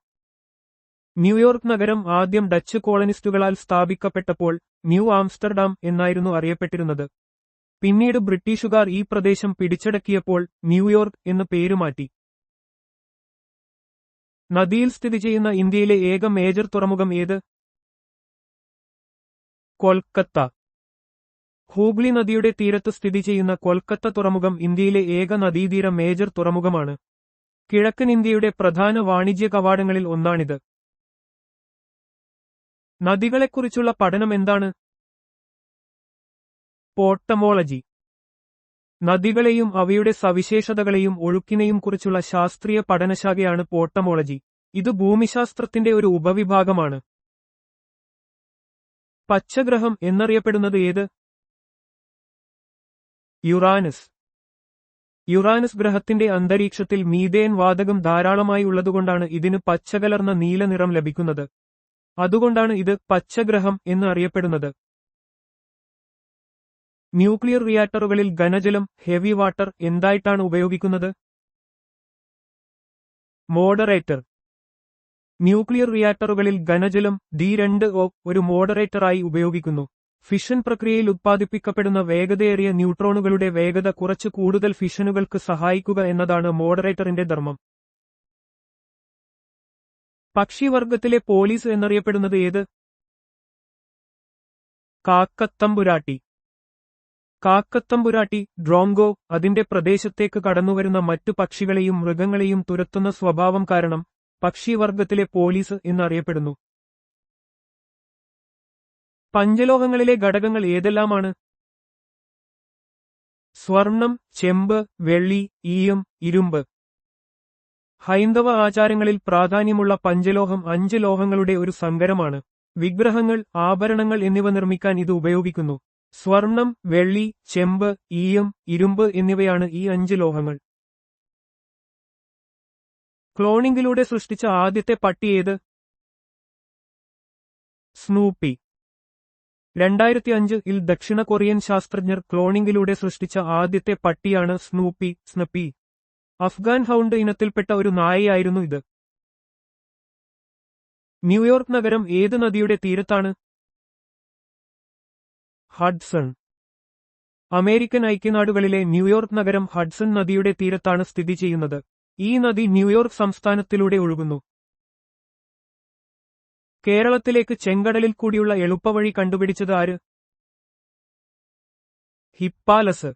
ന്യൂയോർക്ക് നഗരം ആദ്യം ഡച്ച് കോളനിസ്റ്റുകളാൽ സ്ഥാപിക്കപ്പെട്ടപ്പോൾ ന്യൂ ആംസ്റ്റർഡാം എന്നായിരുന്നു അറിയപ്പെട്ടിരുന്നത്. പിന്നീട് ബ്രിട്ടീഷുകാർ ഈ പ്രദേശം പിടിച്ചടക്കിയപ്പോൾ ന്യൂയോർക്ക് എന്ന് പേരുമാറ്റി. നദിയിൽ സ്ഥിതി ചെയ്യുന്ന ഇന്ത്യയിലെ ഏക മേജർ തുറമുഖം ഏത്? കൊൽക്കത്ത. ഹൂഗ്ലി നദിയുടെ തീരത്ത് സ്ഥിതി ചെയ്യുന്ന കൊൽക്കത്ത തുറമുഖം ഇന്ത്യയിലെ ഏക നദീതീര മേജർ തുറമുഖമാണ്. കിഴക്കൻ ഇന്ത്യയുടെ പ്രധാന വാണിജ്യ കവാടങ്ങളിൽ ഒന്നാണിത്. നദികളെക്കുറിച്ചുള്ള പഠനം എന്താണ്? പോർട്ടമോളജി. നദികളെയും അവയുടെ സവിശേഷതകളെയും ഒഴുക്കിനെയും കുറിച്ചുള്ള ശാസ്ത്രീയ പഠനശാഖയാണ് പോർട്ടമോളജി. ഇത് ഭൂമിശാസ്ത്രത്തിന്റെ ഒരു ഉപവിഭാഗമാണ്. പച്ചഗ്രഹം എന്നറിയപ്പെടുന്നത് ഏത്? യുറാനസ്. യുറാനസ് ഗ്രഹത്തിന്റെ അന്തരീക്ഷത്തിൽ മീഥേൻ വാതകം ധാരാളമായി ഉള്ളതുകൊണ്ടാണ് ഇതിന് പച്ചകലർന്ന നീല നിറം ലഭിക്കുന്നത്. അതുകൊണ്ടാണ് ഇത് പച്ചഗ്രഹം എന്ന് അറിയപ്പെടുന്നത്. ന്യൂക്ലിയർ റിയാക്ടറുകളിൽ ഘനജലം ഹെവി വാട്ടർ എന്തായിട്ടാണ് ഉപയോഗിക്കുന്നത്? മോഡറേറ്റർ. ന്യൂക്ലിയർ റിയാക്ടറുകളിൽ ഘനജലം D2O ഒരു മോഡറേറ്ററായി ഉപയോഗിക്കുന്നു. ഫിഷൻ പ്രക്രിയയിൽ ഉത്പാദിപ്പിക്കപ്പെടുന്ന വേഗതയേറിയ ന്യൂട്രോണുകളുടെ വേഗത കുറച്ച് കൂടുതൽ ഫിഷനുകൾക്ക് സഹായിക്കുക എന്നതാണ് മോഡറേറ്ററിന്റെ ധർമ്മം. പക്ഷിവർഗത്തിലെ പോലീസ് എന്നറിയപ്പെടുന്നത് ഏത്? കാക്കത്തമ്പുരാട്ടി. കാക്കത്തമ്പുരാട്ടി ഡ്രോങ്കോ അതിന്റെ പ്രദേശത്തേക്ക് കടന്നുവരുന്ന മറ്റു പക്ഷികളെയും മൃഗങ്ങളെയും തുരത്തുന്ന സ്വഭാവം കാരണം പക്ഷിവർഗത്തിലെ പോലീസ് എന്നറിയപ്പെടുന്നു. പഞ്ചലോഹങ്ങളിലെ ഘടകങ്ങൾ ഏതെല്ലാമാണ്? സ്വർണം, ചെമ്പ്, വെള്ളി, ഈയം, ഇരുമ്പ്. ഹൈന്ദവ ആചാരങ്ങളിൽ പ്രാധാന്യമുള്ള പഞ്ചലോഹം 5 ലോഹങ്ങളുടെ ഒരു സങ്കരമാണ്. വിഗ്രഹങ്ങൾ, ആഭരണങ്ങൾ എന്നിവ നിർമ്മിക്കാൻ ഇത് ഉപയോഗിക്കുന്നു. സ്വർണം, വെള്ളി, ചെമ്പ്, ഈയം, ഇരുമ്പ് എന്നിവയാണ് ഈ 5 ലോഹങ്ങൾ. ക്ലോണിംഗിലൂടെ സൃഷ്ടിച്ച ആദ്യത്തെ പട്ടി ഏത്? സ്നൂപ്പി. 2005-ൽ ദക്ഷിണ കൊറിയൻ ശാസ്ത്രജ്ഞർ ക്ലോണിംഗിലൂടെ സൃഷ്ടിച്ച ആദ്യത്തെ പട്ടിയാണ് സ്നപ്പി. അഫ്ഗാൻ ഹൗണ്ട് ഇനത്തിൽപ്പെട്ട ഒരു നായയായിരുന്നു ഇത്. ന്യൂയോർക്ക് നഗരം ഏത് നദിയുടെ തീരത്താണ്? ഹഡ്സൺ. അമേരിക്കൻ ഐക്യനാടുകളിലെ ന്യൂയോർക്ക് നഗരം ഹഡ്സൺ നദിയുടെ തീരത്താണ് സ്ഥിതി ചെയ്യുന്നത്. ഈ നദി ന്യൂയോർക്ക് സംസ്ഥാനത്തിലൂടെ ഒഴുകുന്നു. കേരളത്തിലേക്ക് ചെങ്കടലിൽ കൂടിയുള്ള എളുപ്പവഴി കണ്ടുപിടിച്ചത് ആര്? ഹിപ്പാലസ്.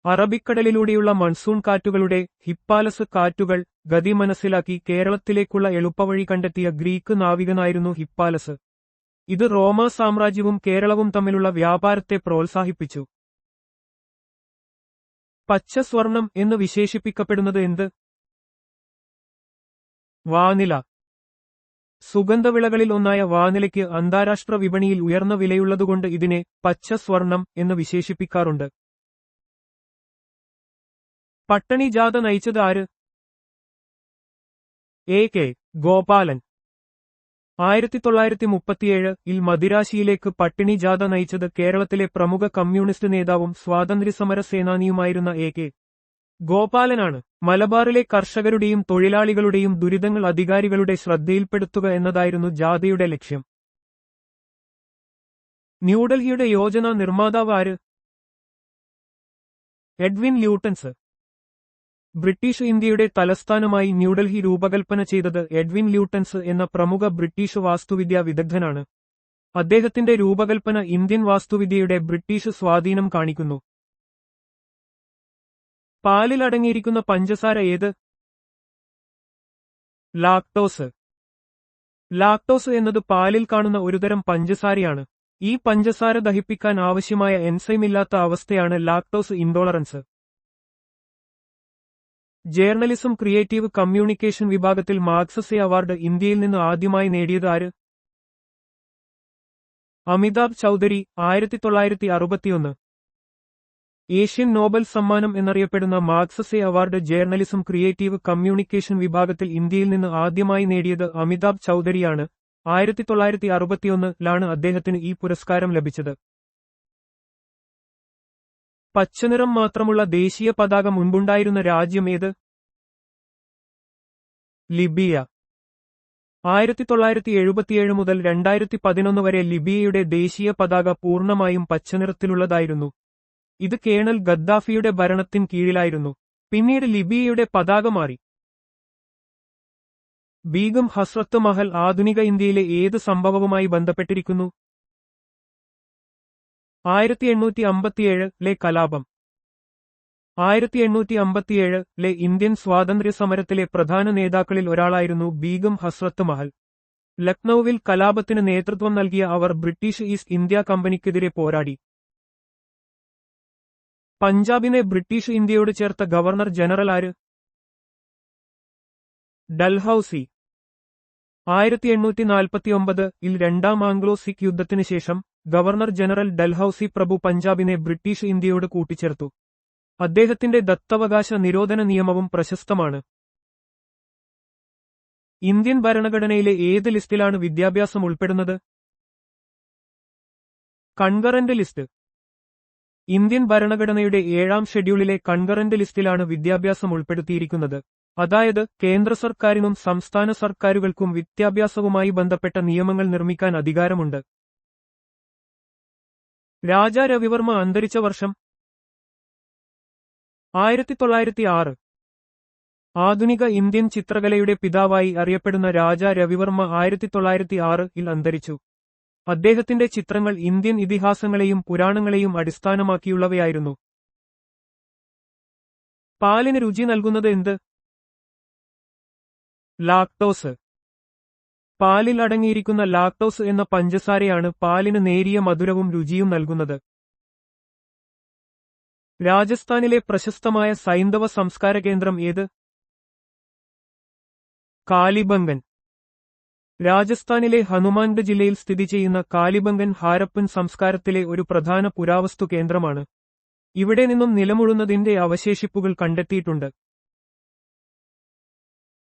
അറബിക്കടലിലൂടെയുള്ള മൺസൂൺ കാറ്റുകളുടെ ഹിപ്പാലസ് കാറ്റുകൾ ഗതി മനസ്സിലാക്കി കേരളത്തിലേക്കുള്ള എളുപ്പവഴി കണ്ടെത്തിയ ഗ്രീക്ക് നാവികനായിരുന്നു ഹിപ്പാലസ്. ഇത് റോമാ സാമ്രാജ്യവും കേരളവും തമ്മിലുള്ള വ്യാപാരത്തെ പ്രോത്സാഹിപ്പിച്ചു. പച്ച സ്വർണം എന്ന് വിശേഷിപ്പിക്കപ്പെടുന്നത് എന്ത്? വാനില. സുഗന്ധവിളകളിൽ ഒന്നായ വാനിലയ്ക്ക് അന്താരാഷ്ട്ര വിപണിയിൽ ഉയർന്ന വിലയുള്ളതുകൊണ്ട് ഇതിനെ പച്ച സ്വർണം എന്ന് വിശേഷിപ്പിക്കാറുണ്ട്. പട്ടണി ജാഥ നയിച്ചത് ആര്? A.K. ഗോപാലൻ. 1937-ൽ മദിരാശിയിലേക്ക് പട്ടിണി ജാഥ നയിച്ചത് കേരളത്തിലെ പ്രമുഖ കമ്മ്യൂണിസ്റ്റ് നേതാവും സ്വാതന്ത്ര്യസമര സേനാനിയുമായിരുന്ന A.K. ഗോപാലനാണ്. മലബാറിലെ കർഷകരുടെയും തൊഴിലാളികളുടെയും ദുരിതങ്ങൾ അധികാരികളുടെ ശ്രദ്ധയിൽപ്പെടുത്തുക എന്നതായിരുന്നു ജാഥയുടെ ലക്ഷ്യം. ന്യൂഡൽഹിയുടെ യോജന നിർമ്മാതാവ് ആര്? Edwin Lutyens. ബ്രിട്ടീഷ് ഇന്ത്യയുടെ തലസ്ഥാനമായി ന്യൂഡൽഹി രൂപകൽപ്പന ചെയ്തത് എഡ്വിൻ ല്യൂട്ടൻസ് എന്ന പ്രമുഖ ബ്രിട്ടീഷ് വാസ്തുവിദ്യാ വിദഗ്ധനാണ്. അദ്ദേഹത്തിന്റെ രൂപകൽപ്പന ഇന്ത്യൻ വാസ്തുവിദ്യയുടെ ബ്രിട്ടീഷ് സ്വാധീനം കാണിക്കുന്നു. പാലിൽ അടങ്ങിയിരിക്കുന്ന പഞ്ചസാര ഏത്? ലാക്ടോസ്. ലാക്ടോസ് എന്നത് പാലിൽ കാണുന്ന ഒരുതരം പഞ്ചസാരയാണ്. ഈ പഞ്ചസാര ദഹിപ്പിക്കാൻ ആവശ്യമായ എൻസൈമില്ലാത്ത അവസ്ഥയാണ് lactose intolerance. Journalism creative communication വിഭാഗത്തിൽ മാഗ്സസെ അവാർഡ് ഇന്ത്യയിൽ നിന്ന് ആദ്യമായി നേടിയത് ആര്? അമിതാഭ് ചൌധരി. 1961. ഏഷ്യൻ നോബൽ സമ്മാനം എന്നറിയപ്പെടുന്ന Magsaysay award journalism creative communication വിഭാഗത്തിൽ ഇന്ത്യയിൽ നിന്ന് ആദ്യമായി നേടിയത് അമിതാഭ് ചൌധരിയാണ്. 1961-ലാണ് അദ്ദേഹത്തിന് ഈ പുരസ്കാരം ലഭിച്ചത്. പച്ചനിറം മാത്രമുള്ള ദേശീയ പതാക മുൻപുണ്ടായിരുന്ന രാജ്യം ഏത്? ലിബിയ. 1977 മുതൽ 2011 വരെ ലിബിയയുടെ ദേശീയ പതാക പൂർണ്ണമായും പച്ചനിറത്തിലുള്ളതായിരുന്നു. ഇത് കേണൽ ഗദ്ദാഫിയുടെ ഭരണത്തിൻ കീഴിലായിരുന്നു. പിന്നീട് ലിബിയയുടെ പതാക മാറി. ബീഗം ഹസ്രത്ത് മഹൽ ആധുനിക ഇന്ത്യയിലെ ഏത് സംഭവവുമായി ബന്ധപ്പെട്ടിരിക്കുന്നു? 1857-ലെ കലാപം. 1857-ലെ ഇന്ത്യൻ സ്വാതന്ത്ര്യ സമരത്തിലെ പ്രധാന നേതാക്കളിൽ ഒരാളായിരുന്നു ബീഗം ഹസ്രത്ത് മഹൽ. ലക്നൌവിൽ കലാപത്തിന് നേതൃത്വം നൽകിയ അവർ ബ്രിട്ടീഷ് ഈസ്റ്റ് ഇന്ത്യാ കമ്പനിക്കെതിരെ പോരാടി. പഞ്ചാബിനെ ബ്രിട്ടീഷ് ഇന്ത്യയോട് ചേർത്ത ഗവർണർ ജനറൽ ആര്? ഡൽഹൌസി. 1849-ൽ രണ്ടാം ആംഗ്ലോ സിഖ് യുദ്ധത്തിന് ശേഷം ഗവർണർ ജനറൽ ഡൽഹൌസി പ്രഭു പഞ്ചാബിനെ ബ്രിട്ടീഷ് ഇന്ത്യയോട് കൂട്ടിച്ചേർത്തു. അദ്ദേഹത്തിന്റെ ദത്തവകാശ നിരോധന നിയമവും പ്രശസ്തമാണ്. ഇന്ത്യൻ ഭരണഘടനയിലെ ഏത് ലിസ്റ്റിലാണ് വിദ്യാഭ്യാസം ഉൾപ്പെടുന്നത്? Concurrent list. ഇന്ത്യൻ ഭരണഘടനയുടെ 7ാം ഷെഡ്യൂളിലെ കൺകറന്റ് ലിസ്റ്റിലാണ് വിദ്യാഭ്യാസം ഉൾപ്പെടുത്തിയിരിക്കുന്നത്. അതായത് കേന്ദ്ര സർക്കാരിനും സംസ്ഥാന സർക്കാരുകൾക്കും വിദ്യാഭ്യാസവുമായി ബന്ധപ്പെട്ട നിയമങ്ങൾ നിർമ്മിക്കാൻ അധികാരമുണ്ട്. രാജാ രവിവർമ്മ അന്തരിച്ച വർഷം? 1906. ആധുനിക ഇന്ത്യൻ ചിത്രകലയുടെ പിതാവായി അറിയപ്പെടുന്ന രാജാ രവിവർമ്മ 1906-ൽ അന്തരിച്ചു. അദ്ദേഹത്തിന്റെ ചിത്രങ്ങൾ ഇന്ത്യൻ ഇതിഹാസങ്ങളെയും പുരാണങ്ങളെയും അടിസ്ഥാനമാക്കിയുള്ളവയായിരുന്നു. പാലിന് രുചി നൽകുന്നത് എന്ത്? ലാക്ടോസ്. പാലിൽ അടങ്ങിയിരിക്കുന്ന ലാക്ടോസ് എന്ന പഞ്ചസാരയാണ് പാലിന് നേരിയ മധുരവും രുചിയും നൽകുന്നത്. രാജസ്ഥാനിലെ പ്രശസ്തമായ സൈന്ധവ സംസ്കാര കേന്ദ്രം ഏത്? കാലിബംഗൻ. രാജസ്ഥാനിലെ ഹനുമാൻഗഡ് ജില്ലയിൽ സ്ഥിതി ചെയ്യുന്ന കാലിബംഗൻ ഹാരപ്പൻ സംസ്കാരത്തിലെ ഒരു പ്രധാന പുരാവസ്തു കേന്ദ്രമാണ്. ഇവിടെ നിന്നും നിലമുഴുന്നതിന്റെ അവശേഷിപ്പുകൾ കണ്ടെത്തിയിട്ടുണ്ട്.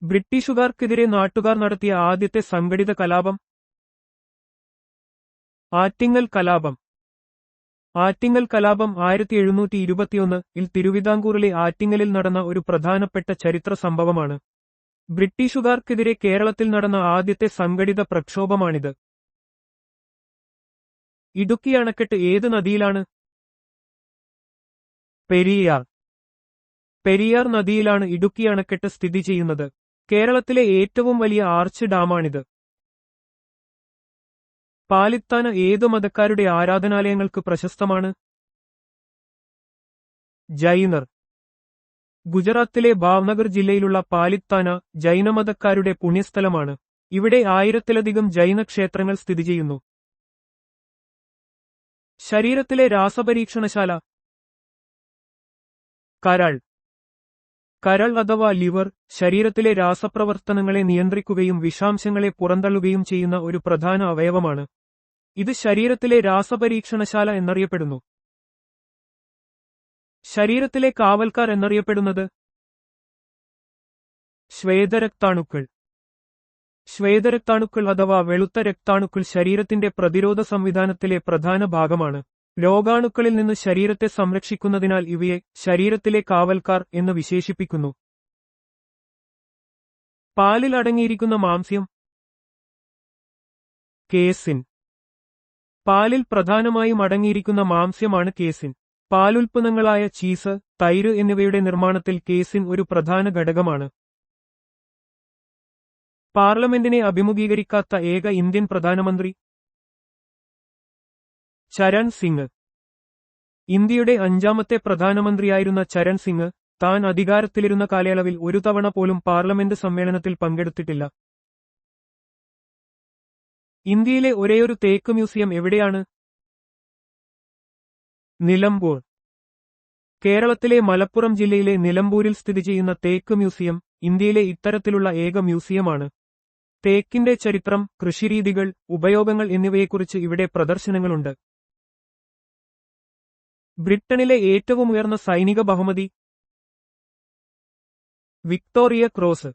ബ്രിട്ടീഷുകാർക്കെതിരെ നാട്ടുകാർ നടത്തിയ ആദ്യത്തെ സംഘടിത കലാപം? ആറ്റിങ്ങൽ കലാപം. ആറ്റിങ്ങൽ കലാപം 1721-ൽ തിരുവിതാംകൂറിലെ ആറ്റിങ്ങലിൽ നടന്ന ഒരു പ്രധാനപ്പെട്ട ചരിത്ര സംഭവമാണ്. ബ്രിട്ടീഷുകാർക്കെതിരെ കേരളത്തിൽ നടന്ന ആദ്യത്തെ സംഘടിത പ്രക്ഷോഭമാണിത്. ഇടുക്കി അണക്കെട്ട് ഏത് നദിയിലാണ്? പെരിയാർ. പെരിയാർ നദിയിലാണ് ഇടുക്കി അണക്കെട്ട് സ്ഥിതി ചെയ്യുന്നത്. കേരളത്തിലെ ഏറ്റവും വലിയ ആർച്ച് ഡാമാണിത്. പാലിത്താന ഏതു മതക്കാരുടെ ആരാധനാലയങ്ങൾക്ക് പ്രശസ്തമാണ്? ജൈനർ. ഗുജറാത്തിലെ ഭാവ്നഗർ ജില്ലയിലുള്ള പാലിത്താന ജൈനമതക്കാരുടെ പുണ്യസ്ഥലമാണ്. ഇവിടെ 1000-ലധികം ജൈന ക്ഷേത്രങ്ങൾ സ്ഥിതി ചെയ്യുന്നു. ശരീരത്തിലെ രാസപരീക്ഷണശാല? കരൾ. കരൾ അഥവാ ലിവർ ശരീരത്തിലെ രാസപ്രവർത്തനങ്ങളെ നിയന്ത്രിക്കുകയും വിഷാംശങ്ങളെ പുറന്തള്ളുകയും ചെയ്യുന്ന ഒരു പ്രധാന അവയവമാണ്. ഇത് ശരീരത്തിലെ രാസപരീക്ഷണശാല എന്നറിയപ്പെടുന്നു. ശരീരത്തിലെ കാവൽക്കാർ എന്നറിയപ്പെടുന്നത്? ശ്വേതരക്താണുക്കൾ. ശ്വേതരക്താണുക്കൾ അഥവാ വെളുത്ത രക്താണുക്കൾ ശരീരത്തിന്റെ പ്രതിരോധ സംവിധാനത്തിലെ പ്രധാന ഭാഗമാണ്. രോഗാണുക്കളിൽ നിന്ന് ശരീരത്തെ സംരക്ഷിക്കുന്നതിനാൽ ഇവയെ ശരീരത്തിലെ കാവൽക്കാർ എന്ന് വിശേഷിപ്പിക്കുന്നു. പാലിൽ അടങ്ങിയിരിക്കുന്ന മാംസ്യം? കേസിൻ. പാലിൽ പ്രധാനമായും അടങ്ങിയിരിക്കുന്ന മാംസ്യമാണ് കേസിൻ. പാലുൽപ്പന്നങ്ങളായ ചീസ്, തൈര് എന്നിവയുടെ നിർമ്മാണത്തിൽ കേസിൻ ഒരു പ്രധാന ഘടകമാണ്. പാർലമെന്റിനെ അഭിമുഖീകരിക്കാത്ത ഏക ഇന്ത്യൻ പ്രധാനമന്ത്രി? ചരൺ സിംഗ്. ഇന്ത്യയുടെ 5ാമത്തെ പ്രധാനമന്ത്രിയായിരുന്ന ചരൺ സിംഗ് താൻ അധികാരത്തിലിരുന്ന കാലയളവിൽ ഒരു തവണ പോലും പാർലമെന്റ് സമ്മേളനത്തിൽ പങ്കെടുത്തിട്ടില്ല. ഇന്ത്യയിലെ ഒരേയൊരു തേക്ക് മ്യൂസിയം എവിടെയാണ്? നിലമ്പൂർ. കേരളത്തിലെ മലപ്പുറം ജില്ലയിലെ നിലമ്പൂരിൽ സ്ഥിതി ചെയ്യുന്ന തേക്ക് മ്യൂസിയം ഇന്ത്യയിലെ ഇത്തരത്തിലുള്ള ഏക മ്യൂസിയമാണ്. തേക്കിന്റെ ചരിത്രം, കൃഷിരീതികൾ, ഉപയോഗങ്ങൾ എന്നിവയെക്കുറിച്ച് ഇവിടെ പ്രദർശനങ്ങളുണ്ട്. ബ്രിട്ടനിലെ ഏറ്റവും ഉയർന്ന സൈനിക ബഹുമതി? Victoria cross.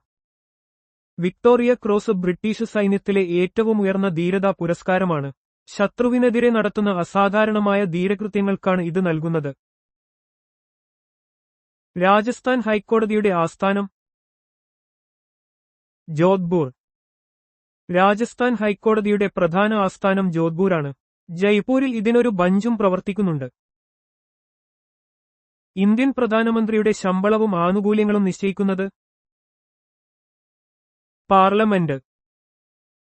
Victoria cross British സൈന്യത്തിലെ ഏറ്റവും ഉയർന്ന ധീരതാ പുരസ്കാരമാണ്. ശത്രുവിനെതിരെ നടത്തുന്ന അസാധാരണമായ ധീരകൃത്യങ്ങൾക്കാണ് ഇത് നൽകുന്നത്. രാജസ്ഥാൻ ഹൈക്കോടതിയുടെ ആസ്ഥാനം? ജോധ്പൂർ. രാജസ്ഥാൻ ഹൈക്കോടതിയുടെ പ്രധാന ആസ്ഥാനം ജോധ്പൂരാണ്. ജയ്പൂരിൽ ഇതിനൊരു ബഞ്ചും പ്രവർത്തിക്കുന്നുണ്ട്. ഇന്ത്യൻ പ്രധാനമന്ത്രിയുടെ ശമ്പളവും ആനുകൂല്യങ്ങളും നിശ്ചയിക്കുന്നത്? പാർലമെന്റ്.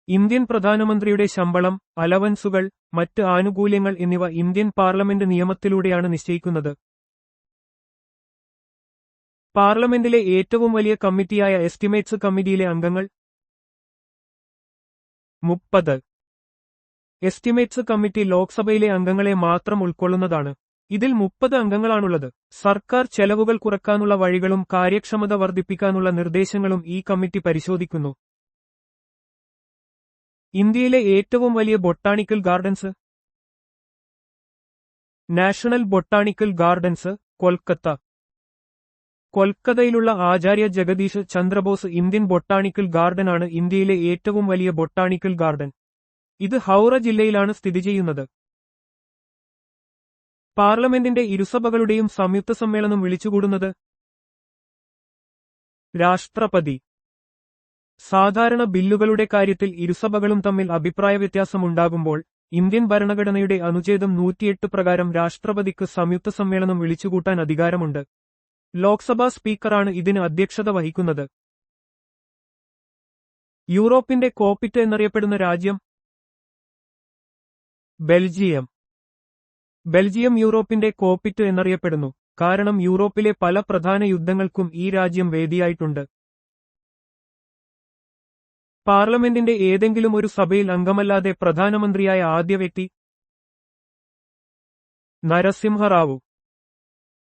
ഇന്ത്യൻ പ്രധാനമന്ത്രിയുടെ ശമ്പളം, അലവൻസുകൾ, മറ്റ് ആനുകൂല്യങ്ങൾ എന്നിവ ഇന്ത്യൻ പാർലമെന്റ് നിയമത്തിലൂടെയാണ് നിശ്ചയിക്കുന്നത്. പാർലമെന്റിലെ ഏറ്റവും വലിയ കമ്മിറ്റിയായ എസ്റ്റിമേറ്റ്സ് കമ്മിറ്റിയിലെ അംഗങ്ങൾ 30. എസ്റ്റിമേറ്റ്സ് കമ്മിറ്റി ലോക്സഭയിലെ അംഗങ്ങളെ മാത്രം ഉൾക്കൊള്ളുന്നതാണ്. ഇതിൽ 30 അംഗങ്ങളാണുള്ളത്. സർക്കാർ ചെലവുകൾ കുറക്കാനുള്ള വഴികളും കാര്യക്ഷമത വർദ്ധിപ്പിക്കാനുള്ള നിർദ്ദേശങ്ങളും ഈ കമ്മിറ്റി പരിശോധിക്കുന്നു. ഇന്ത്യയിലെ ഏറ്റവും വലിയ botanical gardens. National botanical gardens, Kolkata. കൊൽക്കത്തയിലുള്ള ആചാര്യ ജഗദീഷ് ചന്ദ്രബോസ് ഇന്ത്യൻ ബൊട്ടാണിക്കൽ ഗാർഡനാണ് ഇന്ത്യയിലെ ഏറ്റവും വലിയ ബൊട്ടാണിക്കൽ ഗാർഡൻ. ഇത് ഹൗറ ജില്ലയിലാണ് സ്ഥിതി ചെയ്യുന്നത്. പാർലമെന്റിന്റെ ഇരുസഭകളുടെയും സംയുക്ത സമ്മേളനം വിളിച്ചുകൂടുന്നത് രാഷ്ട്രപതി. സാധാരണ ബില്ലുകളുടെ കാര്യത്തിൽ ഇരുസഭകളും തമ്മിൽ അഭിപ്രായവ്യത്യാസമുണ്ടാകുമ്പോൾ ഇന്ത്യൻ ഭരണഘടനയുടെ അനുച്ഛേദം 108 പ്രകാരം രാഷ്ട്രപതിക്ക് സംയുക്ത സമ്മേളനം വിളിച്ചുകൂട്ടാൻ അധികാരമുണ്ട്. ലോക്സഭാ സ്പീക്കറാണ് ഇതിന് അധ്യക്ഷത വഹിക്കുന്നത്. യൂറോപ്പിന്റെ കോപ്പിറ്റ് എന്നറിയപ്പെടുന്ന രാജ്യം ബെൽജിയം. ബെൽജിയം യൂറോപ്പിന്റെ കോപ്പിറ്റ് എന്നറിയപ്പെടുന്നു, കാരണം യൂറോപ്പിലെ പല പ്രധാന യുദ്ധങ്ങൾക്കും ഈ രാജ്യം വേദിയായിട്ടുണ്ട്. പാർലമെന്റിന്റെ ഏതെങ്കിലും ഒരു സഭയിൽ അംഗമല്ലാതെ പ്രധാനമന്ത്രിയായ ആദ്യ വ്യക്തി നരസിംഹറാവു.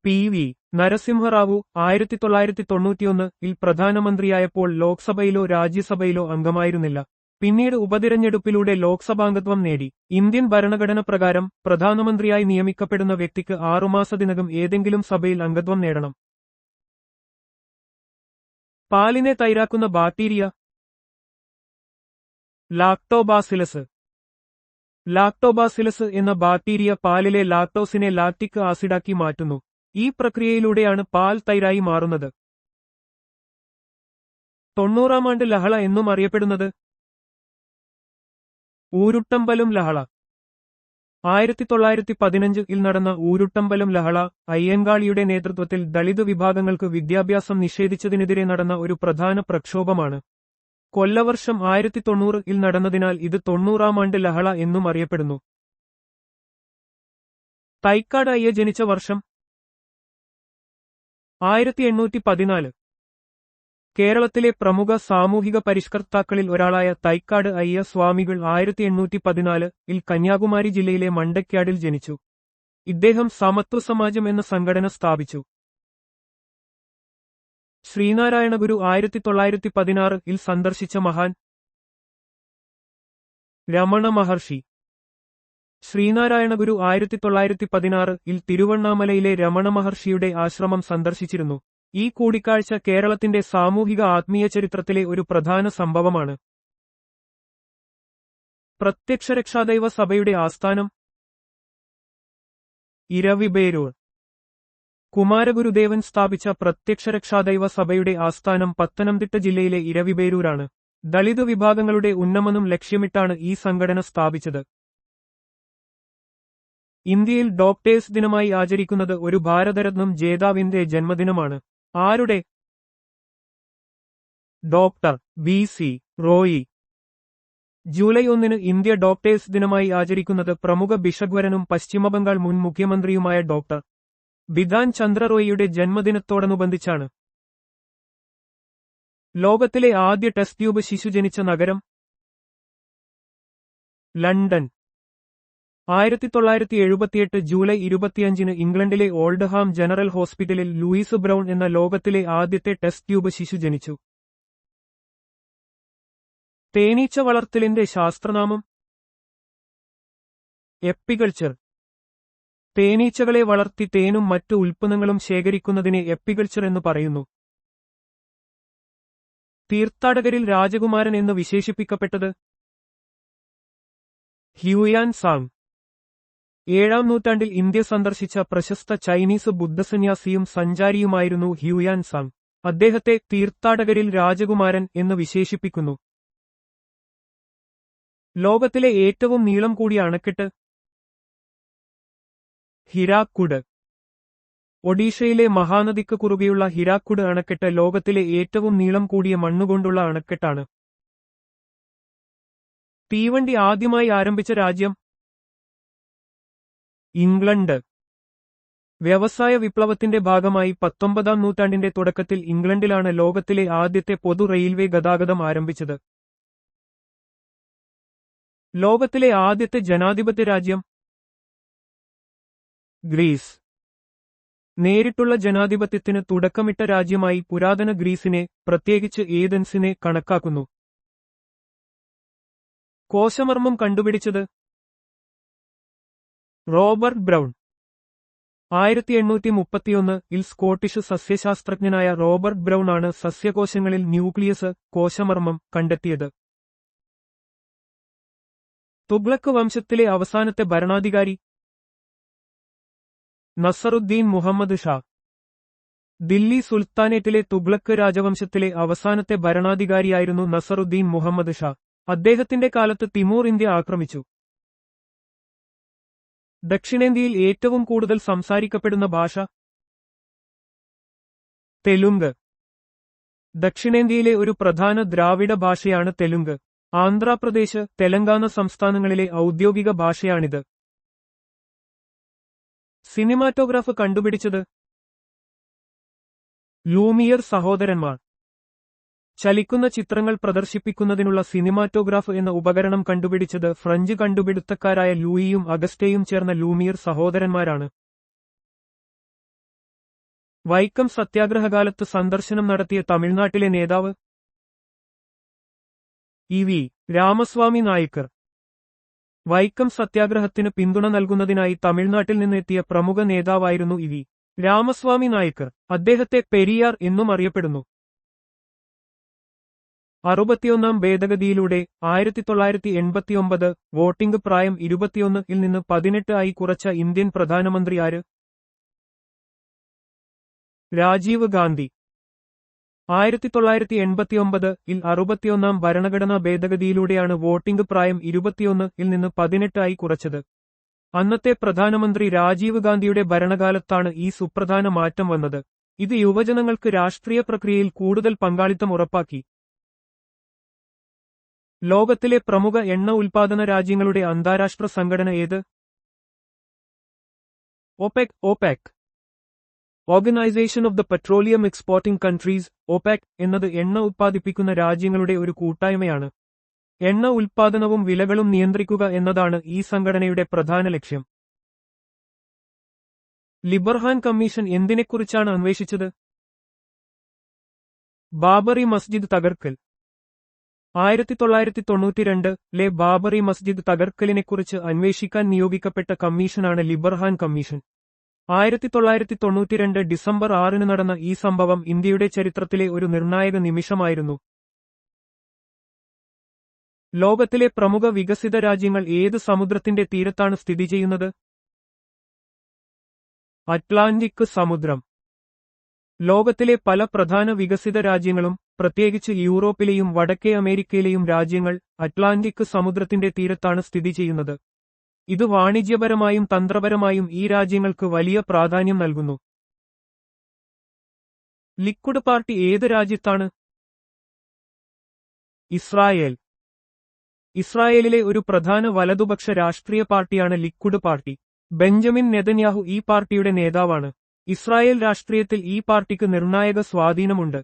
PV നരസിംഹറാവു 1991-ൽ പ്രധാനമന്ത്രിയായപ്പോൾ ലോക്സഭയിലോ രാജ്യസഭയിലോ അംഗമായിരുന്നില്ല. പിന്നീട് ഉപതിരഞ്ഞെടുപ്പിലൂടെ ലോക്സഭാംഗത്വം നേടി. ഇന്ത്യൻ ഭരണഘടന പ്രകാരം പ്രധാനമന്ത്രിയായി നിയമിക്കപ്പെടുന്ന വ്യക്തിക്ക് 6 മാസത്തിനകം ഏതെങ്കിലും സഭയിൽ അംഗത്വം നേടണം. പാലിനെ തൈരാക്കുന്ന ബാക്ടീരിയ ലാക്ടോബാസിലസ്. ലാക്ടോബാസിലസ് എന്ന ബാക്ടീരിയ പാലിലെ ലാക്ടോസിനെ ലാക്റ്റിക് ആസിഡാക്കി മാറ്റുന്നു. ഈ പ്രക്രിയയിലൂടെയാണ് പാൽ തൈരായി മാറുന്നത്. 90-ാം ആണ്ട് ലഹള എന്നും അറിയപ്പെടുന്നത് ഊരുട്ടമ്പലം ലഹള. 1915-ൽ നടന്ന ഊരുട്ടമ്പലം ലഹള അയ്യങ്കാളിയുടെ നേതൃത്വത്തിൽ ദളിത് വിഭാഗങ്ങൾക്ക് വിദ്യാഭ്യാസം നിഷേധിച്ചതിനെതിരെ നടന്ന ഒരു പ്രധാന പ്രക്ഷോഭമാണ്. കൊല്ലവർഷം 1990-ൽ നടന്നതിനാൽ ഇത് 90-ാം ആണ്ട് ലഹള എന്നും അറിയപ്പെടുന്നു. തൈക്കാട് അയ്യ ജനിച്ച വർഷം 1814. കേരളത്തിലെ പ്രമുഖ സാമൂഹിക പരിഷ്കർത്താക്കളിൽ ഒരാളായ തൈക്കാട് അയ്യ സ്വാമികൾ 1814-ൽ കന്യാകുമാരി ജില്ലയിലെ മണ്ടയ്ക്കാടിൽ ജനിച്ചു. ഇദ്ദേഹം സമത്വ സമാജം എന്ന സംഘടന സ്ഥാപിച്ചു. ശ്രീനാരായണ ഗുരു 1916-ൽ സന്ദർശിച്ച മഹാൻ രമണ മഹർഷി. ശ്രീനാരായണ ഗുരു 1916-ൽ തിരുവണ്ണാമലയിലെ രമണ മഹർഷിയുടെ ആശ്രമം സന്ദർശിച്ചിരുന്നു. ഈ കൂടിക്കാഴ്ച കേരളത്തിന്റെ സാമൂഹിക ആത്മീയ ചരിത്രത്തിലെ ഒരു പ്രധാന സംഭവമാണ്. പ്രത്യക്ഷരക്ഷാദൈവ സഭയുടെ ആസ്ഥാനം ഇരവിപേരൂർ. കുമാരഗുരുദേവൻ സ്ഥാപിച്ച പ്രത്യക്ഷരക്ഷാദൈവ സഭയുടെ ആസ്ഥാനം പത്തനംതിട്ട ജില്ലയിലെ ഇരവിപേരൂരാണ്. ദളിത് വിഭാഗങ്ങളുടെ ഉന്നമനം ലക്ഷ്യമിട്ടാണ് ഈ സംഘടന സ്ഥാപിച്ചത്. ഇന്ത്യയിൽ ഡോക്ടേഴ്സ് ദിനമായി ആചരിക്കുന്നത് ഒരു ഭാരതരത്നം ജേതാവിന്റെ ജന്മദിനമാണ്. ആരുടെ? Doctor BC Roy. ജൂലൈ 1-ന് ഇന്ത്യ ഡോക്ടേഴ്സ് ദിനമായി ആചരിക്കുന്നത് പ്രമുഖ ബിഷഗ്വരനും പശ്ചിമബംഗാൾ മുൻ മുഖ്യമന്ത്രിയുമായ ഡോക്ടർ ബിധാൻ ചന്ദ്ര റോയിയുടെ ജന്മദിനത്തോടനുബന്ധിച്ചാണ്. ലോകത്തിലെ ആദ്യ ടെസ്റ്റ് ട്യൂബ് ശിശു ജനിച്ച നഗരം ലണ്ടൻ. 1978 ജൂലൈ 25-ന് ഇംഗ്ലണ്ടിലെ ഓൾഡ്ഹാം ജനറൽ ഹോസ്പിറ്റലിൽ ലൂയിസ് ബ്രൗൺ എന്ന ലോകത്തിലെ ആദ്യത്തെ ടെസ്റ്റ് ട്യൂബ് ശിശു ജനിച്ചു. തേനീച്ച വളർത്തലിന്റെ ശാസ്ത്രനാമം എപ്പികൾച്ചർ. തേനീച്ചകളെ വളർത്തി തേനും മറ്റു ഉൽപ്പന്നങ്ങളും ശേഖരിക്കുന്നതിനെ എപ്പികൾച്ചർ എന്ന് പറയുന്നു. തീർത്ഥാടകരിൽ രാജകുമാരൻ എന്ന് വിശേഷിപ്പിക്കപ്പെട്ടത് ഹ്യൂയാൻ സാങ്. 7-ാം നൂറ്റാണ്ടിൽ ഇന്ത്യ സന്ദർശിച്ച പ്രശസ്ത ചൈനീസ് ബുദ്ധസന്യാസിയും സഞ്ചാരിയുമായിരുന്നു ഹ്യൂയാൻ സാങ്. അദ്ദേഹത്തെ തീർത്ഥാടകരിൽ രാജകുമാരൻ എന്ന് വിശേഷിപ്പിക്കുന്നു. ലോകത്തിലെ ഏറ്റവും നീളം കൂടിയ അണക്കെട്ട് ഹിരാക്കുഡ്. ഒഡീഷയിലെ മഹാനദിക്ക് കുറുകെയുള്ള ഹിരാക്കുഡ് അണക്കെട്ട് ലോകത്തിലെ ഏറ്റവും നീളം കൂടിയ മണ്ണുകൊണ്ടുള്ള അണക്കെട്ടാണ്. തീവണ്ടി ആദ്യമായി ആരംഭിച്ച രാജ്യം ഇംഗ്ലണ്ട്. വ്യവസായ വിപ്ലവത്തിന്റെ ഭാഗമായി 19-ാം നൂറ്റാണ്ടിന്റെ തുടക്കത്തിൽ ഇംഗ്ലണ്ടിലാണ് ലോകത്തിലെ ആദ്യത്തെ പൊതു റെയിൽവേ ഗതാഗതം ആരംഭിച്ചത്. ലോകത്തിലെ ആദ്യത്തെ ജനാധിപത്യ രാജ്യം ഗ്രീസ്. നേരിട്ടുള്ള ജനാധിപത്യത്തിന് തുടക്കമിട്ട രാജ്യമായി പുരാതന ഗ്രീസിനെ, പ്രത്യേകിച്ച് ഏതൻസിനെ കണക്കാക്കുന്നു. കോശമർമ്മം കണ്ടുപിടിച്ചത് റോബർട്ട് ബ്രൗൺ. 1831-ൽ സ്കോട്ടിഷ് സസ്യശാസ്ത്രജ്ഞനായ റോബർട്ട് ബ്രൗൺ ആണ് സസ്യകോശങ്ങളിൽ ന്യൂക്ലിയസ്, കോശമർമ്മം കണ്ടെത്തിയത്. തുഗ്ലക്ക് വംശത്തിലെ അവസാനത്തെ ഭരണാധികാരി നസറുദ്ദീൻ മുഹമ്മദ് ഷാ. ദില്ലി സുൽത്താനേറ്റിലെ തുഗ്ലക്ക് രാജവംശത്തിലെ അവസാനത്തെ ഭരണാധികാരിയായിരുന്നു നസറുദ്ദീൻ മുഹമ്മദ് ഷാ. അദ്ദേഹത്തിന്റെ കാലത്ത് തിമൂർ ഇന്ത്യ ആക്രമിച്ചു. ദക്ഷിണേന്ത്യയിൽ ഏറ്റവും കൂടുതൽ സംസാരിക്കപ്പെടുന്ന ഭാഷ തെലുങ്ക്. ദക്ഷിണേന്ത്യയിലെ ഒരു പ്രധാന ദ്രാവിഡ ഭാഷയാണ് തെലുങ്ക്. ആന്ധ്രാപ്രദേശ്, തെലങ്കാന സംസ്ഥാനങ്ങളിലെ ഔദ്യോഗിക ഭാഷയാണിത്. സിനിമാറ്റോഗ്രാഫ് കണ്ടുപിടിച്ചത് ലൂമിയർ സഹോദരന്മാർ. ചലിക്കുന്ന ചിത്രങ്ങൾ പ്രദർശിപ്പിക്കുന്നതിനുള്ള സിനിമാറ്റോഗ്രാഫ് എന്ന ഉപകരണം കണ്ടുപിടിച്ചത് ഫ്രഞ്ച് കണ്ടുപിടുത്തക്കാരായ ലൂയിയും അഗസ്റ്റയും ചേർന്ന ലൂമിയർ സഹോദരന്മാരാണ്. വൈക്കം സത്യാഗ്രഹകാലത്ത് സന്ദർശനം നടത്തിയ തമിഴ്നാട്ടിലെ നേതാവ് ഇ.വി. രാമസ്വാമി നായിക്കർ. വൈക്കം സത്യാഗ്രഹത്തിന് പിന്തുണ നൽകുന്നതിനായി തമിഴ്നാട്ടിൽ നിന്നെത്തിയ പ്രമുഖ നേതാവായിരുന്നു ഇ.വി. രാമസ്വാമി നായിക്കർ. അദ്ദേഹത്തെ പെരിയാർ എന്നും അറിയപ്പെടുന്നു. 61-ാം ഭേദഗതിയിലൂടെ 1989 വോട്ടിംഗ് പ്രായം 21-ൽ നിന്ന് 18 ആയി കുറച്ച ഇന്ത്യൻ പ്രധാനമന്ത്രി ആര്? രാജീവ് ഗാന്ധി. 1989-ൽ 61-ാം ഭരണഘടനാ ഭേദഗതിയിലൂടെയാണ് വോട്ടിംഗ് പ്രായം 21-ൽ നിന്ന് 18 ആയി കുറച്ചത്. അന്നത്തെ പ്രധാനമന്ത്രി രാജീവ് ഗാന്ധിയുടെ ഭരണകാലത്താണ് ഈ സുപ്രധാന മാറ്റം വന്നത്. ഇത് യുവജനങ്ങൾക്ക് രാഷ്ട്രീയ പ്രക്രിയയിൽ കൂടുതൽ പങ്കാളിത്തം ഉറപ്പാക്കി. ലോകത്തിലെ പ്രമുഖ എണ്ണ ഉൽപാദന രാജ്യങ്ങളുടെ അന്താരാഷ്ട്ര സംഘടന ഏത്? OPEC. Organisation of the petroleum exporting countries. OPEC എന്നത് എണ്ണ ഉത്പാദിപ്പിക്കുന്ന രാജ്യങ്ങളുടെ ഒരു കൂട്ടായ്മയാണ്. എണ്ണ ഉൽപാദനവും വിലകളും നിയന്ത്രിക്കുക എന്നതാണ് ഈ സംഘടനയുടെ പ്രധാന ലക്ഷ്യം. ലിബർഹാൻ കമ്മീഷൻ എന്തിനെക്കുറിച്ചാണ് അന്വേഷിച്ചത്? ബാബറി മസ്ജിദ് തകർക്കൽ. 1992-ലെ ബാബറി മസ്ജിദ് തകർക്കലിനെക്കുറിച്ച് അന്വേഷിക്കാൻ നിയോഗിക്കപ്പെട്ട കമ്മീഷനാണ് ലിബർഹാൻ കമ്മീഷൻ. 1992 ഡിസംബർ 6-ന് നടന്ന ഈ സംഭവം ഇന്ത്യയുടെ ചരിത്രത്തിലെ ഒരു നിർണായക നിമിഷമായിരുന്നു. ലോകത്തിലെ പ്രമുഖ വികസിത രാജ്യങ്ങൾ ഏത് സമുദ്രത്തിന്റെ തീരത്താണ് സ്ഥിതി ചെയ്യുന്നത്? അറ്റ്ലാന്റിക് സമുദ്രം. ലോകത്തിലെ പല പ്രധാന വികസിത രാജ്യങ്ങളും, പ്രത്യേകിച്ച് യൂറോപ്പിലെയും വടക്കേ അമേരിക്കയിലെയും രാജ്യങ്ങൾ, അറ്റ്ലാന്റിക് സമുദ്രത്തിന്റെ തീരത്താണ് സ്ഥിതി ചെയ്യുന്നത്. ഇത് വാണിജ്യപരമായും തന്ത്രപരമായും ഈ രാജ്യങ്ങൾക്ക് വലിയ പ്രാധാന്യം നൽകുന്നു. ലിക്വിഡ് പാർട്ടി ഏത് രാജ്യത്താണ്? ഇസ്രായേൽ. ഇസ്രായേലിലെ ഒരു പ്രധാന വലതുപക്ഷ രാഷ്ട്രീയ പാർട്ടിയാണ് ലിക്വിഡ് പാർട്ടി. ബെഞ്ചമിൻ നെതന്യാഹു ഈ പാർട്ടിയുടെ നേതാവാണ്. ഇസ്രായേൽ രാഷ്ട്രീയത്തിൽ ഈ പാർട്ടിക്ക് നിർണായക സ്വാധീനമുണ്ട്.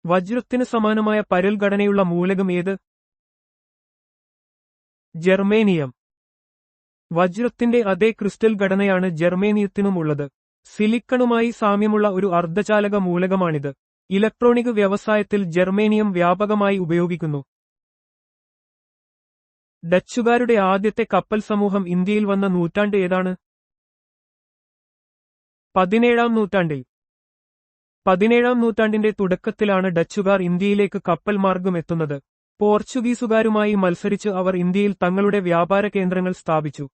വജ്രത്തിന് സമാനമായ പരൽ ഘടനയുള്ള മൂലകം ഏത്? ജർമേനിയം. വജ്രത്തിന്റെ അതേ ക്രിസ്റ്റൽ ഘടനയാണ് ജർമേനിയത്തിനുമുള്ളത്. സിലിക്കണുമായി സാമ്യമുള്ള ഒരു അർദ്ധചാലക മൂലകമാണിത്. ഇലക്ട്രോണിക് വ്യവസായത്തിൽ ജർമേനിയം വ്യാപകമായി ഉപയോഗിക്കുന്നു. ഡച്ചുകാരുടെ ആദ്യത്തെ കപ്പൽ സമൂഹം ഇന്ത്യയിൽ വന്ന നൂറ്റാണ്ട് ഏതാണ്? 17-ാം നൂറ്റാണ്ടിൽ. 17-ാം നൂറ്റാണ്ടിന്റെ തുടക്കത്തിലാണ് ഡച്ചുകാർ ഇന്ത്യയിലേക്ക് കപ്പൽ മാർഗം എത്തുന്നത്. പോർച്ചുഗീസുകാരുമായി മത്സരിച്ച് അവർ ഇന്ത്യയിൽ തങ്ങളുടെ വ്യാപാര കേന്ദ്രങ്ങൾ സ്ഥാപിച്ചു.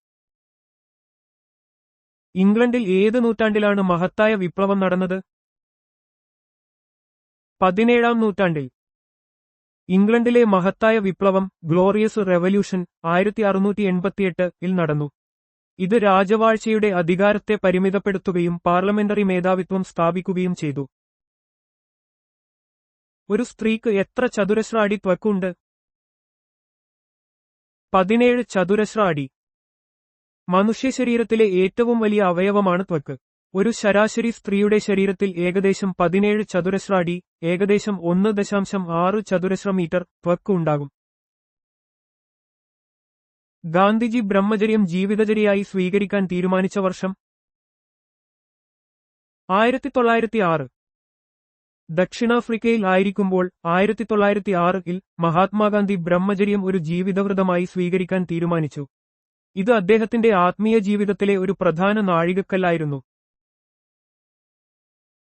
ഇംഗ്ലണ്ടിൽ ഏത് നൂറ്റാണ്ടിലാണ് മഹത്തായ വിപ്ലവം നടന്നത്? 17-ാം നൂറ്റാണ്ടിൽ. ഇംഗ്ലണ്ടിലെ മഹത്തായ വിപ്ലവം, ഗ്ലോറിയസ് റെവല്യൂഷൻ, 1688-ൽ നടന്നു. ഇത് രാജവാഴ്ചയുടെ അധികാരത്തെ പരിമിതപ്പെടുത്തുകയും പാർലമെന്ററി മേധാവിത്വം സ്ഥാപിക്കുകയും ചെയ്തു. ഒരു സ്ത്രീക്ക് എത്ര ചതുരശ്ര അടി ത്വക്കുണ്ട്? 17 ചതുരശ്ര അടി. മനുഷ്യശരീരത്തിലെ ഏറ്റവും വലിയ അവയവമാണ് ത്വക്ക്. ഒരു ശരാശരി സ്ത്രീയുടെ ശരീരത്തിൽ ഏകദേശം 17 ചതുരശ്ര അടി, ഏകദേശം 1.6 ചതുരശ്ര മീറ്റർ ത്വക്ക് ഉണ്ടാകും. ഗാന്ധിജി ബ്രഹ്മചര്യം ജീവിതചര്യയായി സ്വീകരിക്കാൻ തീരുമാനിച്ച വർഷം 1906. ദക്ഷിണാഫ്രിക്കയിൽ ആയിരിക്കുമ്പോൾ 1906-ൽ മഹാത്മാഗാന്ധി ബ്രഹ്മചര്യം ഒരു ജീവിതവ്രതമായി സ്വീകരിക്കാൻ തീരുമാനിച്ചു. ഇത് അദ്ദേഹത്തിന്റെ ആത്മീയ ജീവിതത്തിലെ ഒരു പ്രധാന നാഴികക്കല്ലായിരുന്നു.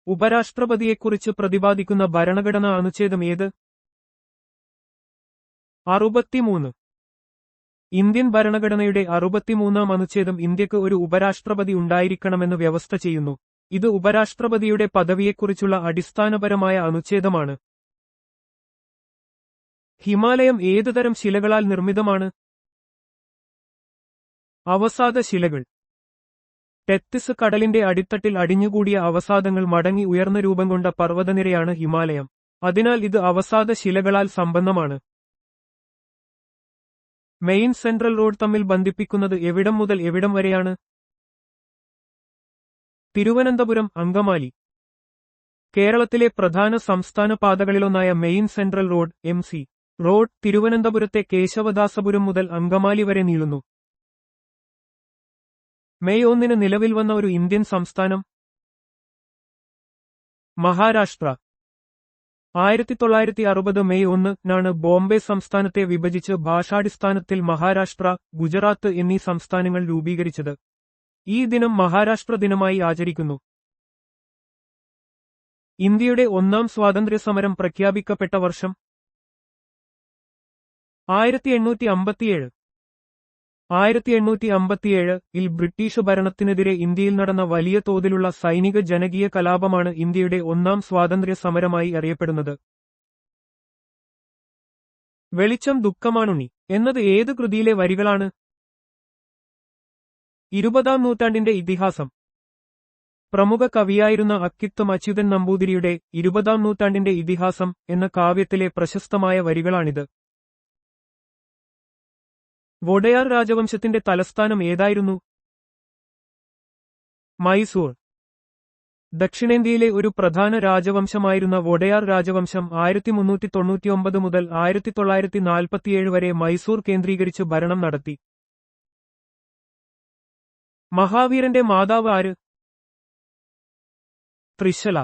ഉപരാഷ്ട്രപതിയെക്കുറിച്ച് പ്രതിപാദിക്കുന്ന ഭരണഘടനാ അനുച്ഛേദം ഏത്? 63. ഇന്ത്യൻ ഭരണഘടനയുടെ 63-ാം അനുച്ഛേദം ഇന്ത്യക്ക് ഒരു ഉപരാഷ്ട്രപതി ഉണ്ടായിരിക്കണമെന്ന് വ്യവസ്ഥ ചെയ്യുന്നു. ഇത് ഉപരാഷ്ട്രപതിയുടെ പദവിയെക്കുറിച്ചുള്ള അടിസ്ഥാനപരമായ അനുച്ഛേദമാണ്. ഹിമാലയം ഏതുതരം ശിലകളാൽ നിർമ്മിതമാണ്? അവസാദ ശിലകൾ. ടെത്തിസ് കടലിന്റെ അടിത്തട്ടിൽ അടിഞ്ഞുകൂടിയ അവസാദങ്ങൾ മടങ്ങി ഉയർന്ന രൂപം കൊണ്ട പർവ്വതനിരയാണ് ഹിമാലയം. അതിനാൽ ഇത് അവസാദ ശിലകളാൽ സമ്പന്നമാണ്. മെയിൻ സെൻട്രൽ റോഡ് തമ്മിൽ ബന്ധിപ്പിക്കുന്നത് എവിടം മുതൽ എവിടം വരെയാണ്? തിരുവനന്തപുരം അങ്കമാലി. കേരളത്തിലെ പ്രധാന സംസ്ഥാന പാതകളിലൊന്നായ main central road MC road തിരുവനന്തപുരത്തെ കേശവദാസപുരം മുതൽ അങ്കമാലി വരെ നീളുന്നു. മെയ് 1 നിലവിൽ വന്ന ഒരു ഇന്ത്യൻ സംസ്ഥാനം? മഹാരാഷ്ട്ര. 1960 മെയ് 1-നാണ് ബോംബെ സംസ്ഥാനത്തെ വിഭജിച്ച് ഭാഷാടിസ്ഥാനത്തിൽ മഹാരാഷ്ട്ര, ഗുജറാത്ത് എന്നീ സംസ്ഥാനങ്ങൾ രൂപീകരിച്ചത്. ഈ ദിനം മഹാരാഷ്ട്ര ദിനമായി ആചരിക്കുന്നു. ഇന്ത്യയുടെ ഒന്നാം സ്വാതന്ത്ര്യസമരം പ്രഖ്യാപിക്കപ്പെട്ട വർഷം? 1857. 1857-ൽ ബ്രിട്ടീഷ് ഭരണത്തിനെതിരെ ഇന്ത്യയിൽ നടന്ന വലിയ തോതിലുള്ള സൈനിക ജനകീയ കലാപമാണ് ഇന്ത്യയുടെ ഒന്നാം സ്വാതന്ത്ര്യ സമരമായി അറിയപ്പെടുന്നത്. വെളിച്ചം ദുഃഖമാണുണ്ണി എന്നത് ഏത് കൃതിയിലെ വരികളാണ്? 20-ാം നൂറ്റാണ്ടിന്റെ ഇതിഹാസം. പ്രമുഖ കവിയായിരുന്ന അക്കിത്തം അച്യുതൻ നമ്പൂതിരിയുടെ 20-ാം നൂറ്റാണ്ടിന്റെ ഇതിഹാസം എന്ന കാവ്യത്തിലെ പ്രശസ്തമായ വരികളാണിത്. വൊഡയാർ രാജവംശത്തിന്റെ തലസ്ഥാനം ഏതായിരുന്നു? മൈസൂർ. ദക്ഷിണേന്ത്യയിലെ ഒരു പ്രധാന രാജവംശമായിരുന്ന വൊഡയാർ രാജവംശം 1399 മുതൽ 1947 വരെ മൈസൂർ കേന്ദ്രീകരിച്ച് ഭരണം നടത്തി. മഹാവീരന്റെ മാതാവ് ആര്? ത്രിശല.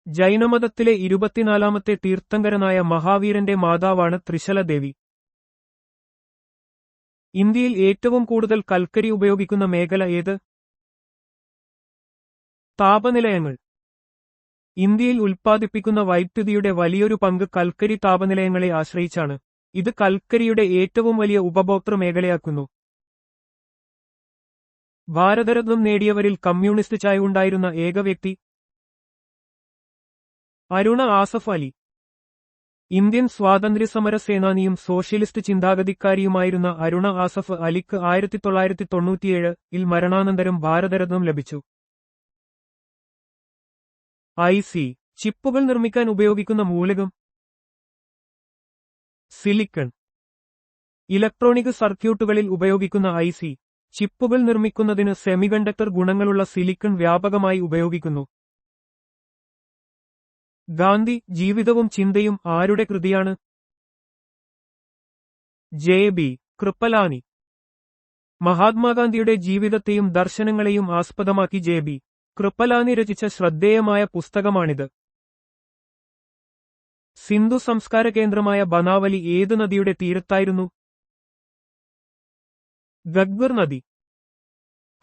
ജൈനമതത്തിലെ 24-ാമത്തെ തീർത്ഥങ്കരനായ മഹാവീരന്റെ മാതാവാണ് ത്രിശല ദേവി. ഇന്ത്യയിൽ ഏറ്റവും കൂടുതൽ കൽക്കരി ഉപയോഗിക്കുന്ന മേഖല ഏത്? താപനിലയങ്ങൾ. ഇന്ത്യയിൽ ഉൽപ്പാദിപ്പിക്കുന്ന വൈദ്യുതിയുടെ വലിയൊരു പങ്ക് കൽക്കരി താപനിലയങ്ങളെ ആശ്രയിച്ചാണ്. ഇത് കൽക്കരിയുടെ ഏറ്റവും വലിയ ഉപഭോക്തൃ മേഖലയാക്കുന്നു. ഭാരതരത്നം നേടിയവരിൽ കമ്മ്യൂണിസ്റ്റ് ചായ്വുണ്ടായിരുന്ന ഏക വ്യക്തി? അരുണ ആസഫ് അലി. ഇന്ത്യൻ സ്വാതന്ത്ര്യസമര സേനാനിയും സോഷ്യലിസ്റ്റ് ചിന്താഗതിക്കാരിയുമായിരുന്ന അരുണ ആസഫ് അലിക്ക് 1997-ൽ മരണാനന്തരം ഭാരതരത്നം ലഭിച്ചു. IC ചിപ്പുകൾ നിർമ്മിക്കാൻ ഉപയോഗിക്കുന്ന മൂലകം? സിലിക്കൺ. ഇലക്ട്രോണിക് സർക്യൂട്ടുകളിൽ ഉപയോഗിക്കുന്ന IC ചിപ്പുകൾ നിർമ്മിക്കുന്നതിന് സെമികണ്ടക്ടർ ഗുണങ്ങളുള്ള സിലിക്കൺ വ്യാപകമായി ഉപയോഗിക്കുന്നു. ഗാന്ധി ജീവിതവും ചിന്തയും ആരുടെ കൃതിയാണ്? JB കൃപ്പലാനി. മഹാത്മാഗാന്ധിയുടെ ജീവിതത്തെയും ദർശനങ്ങളെയും ആസ്പദമാക്കി JB കൃപ്പലാനി രചിച്ച ശ്രദ്ധേയമായ പുസ്തകമാണിത്. സിന്ധു സംസ്കാര കേന്ദ്രമായ ബനാവലി ഏത് നദിയുടെ തീരത്തായിരുന്നു? ഗഗ്ഗർ നദി.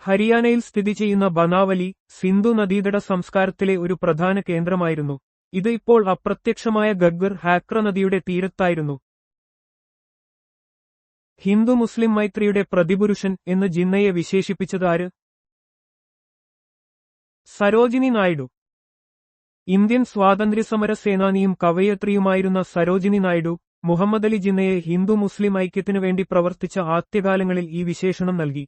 ഹരിയാനയിൽ സ്ഥിതി ചെയ്യുന്ന ബനാവലി സിന്ധു നദീതട സംസ്കാരത്തിലെ ഒരു പ്രധാന കേന്ദ്രമായിരുന്നു. ഇത് ഇപ്പോൾ അപ്രത്യക്ഷമായ ഗഗ്ഗർ ഹാക്ര നദിയുടെ തീരത്തായിരുന്നു. ഹിന്ദു മുസ്ലിം മൈത്രിയുടെ പ്രതിപുരുഷൻ എന്ന് ജിന്നയെ വിശേഷിപ്പിച്ചത് ആര്? സരോജിനി നായിഡു. ഇന്ത്യൻ സ്വാതന്ത്ര്യസമര സേനാനിയും കവയിത്രിയുമായിരുന്ന സരോജിനി നായിഡു മുഹമ്മദ് അലി ജിന്നയെ ഹിന്ദു മുസ്ലിം ഐക്യത്തിനു വേണ്ടി പ്രവർത്തിച്ച ആദ്യകാലങ്ങളിൽ ഈ വിശേഷണം നൽകി.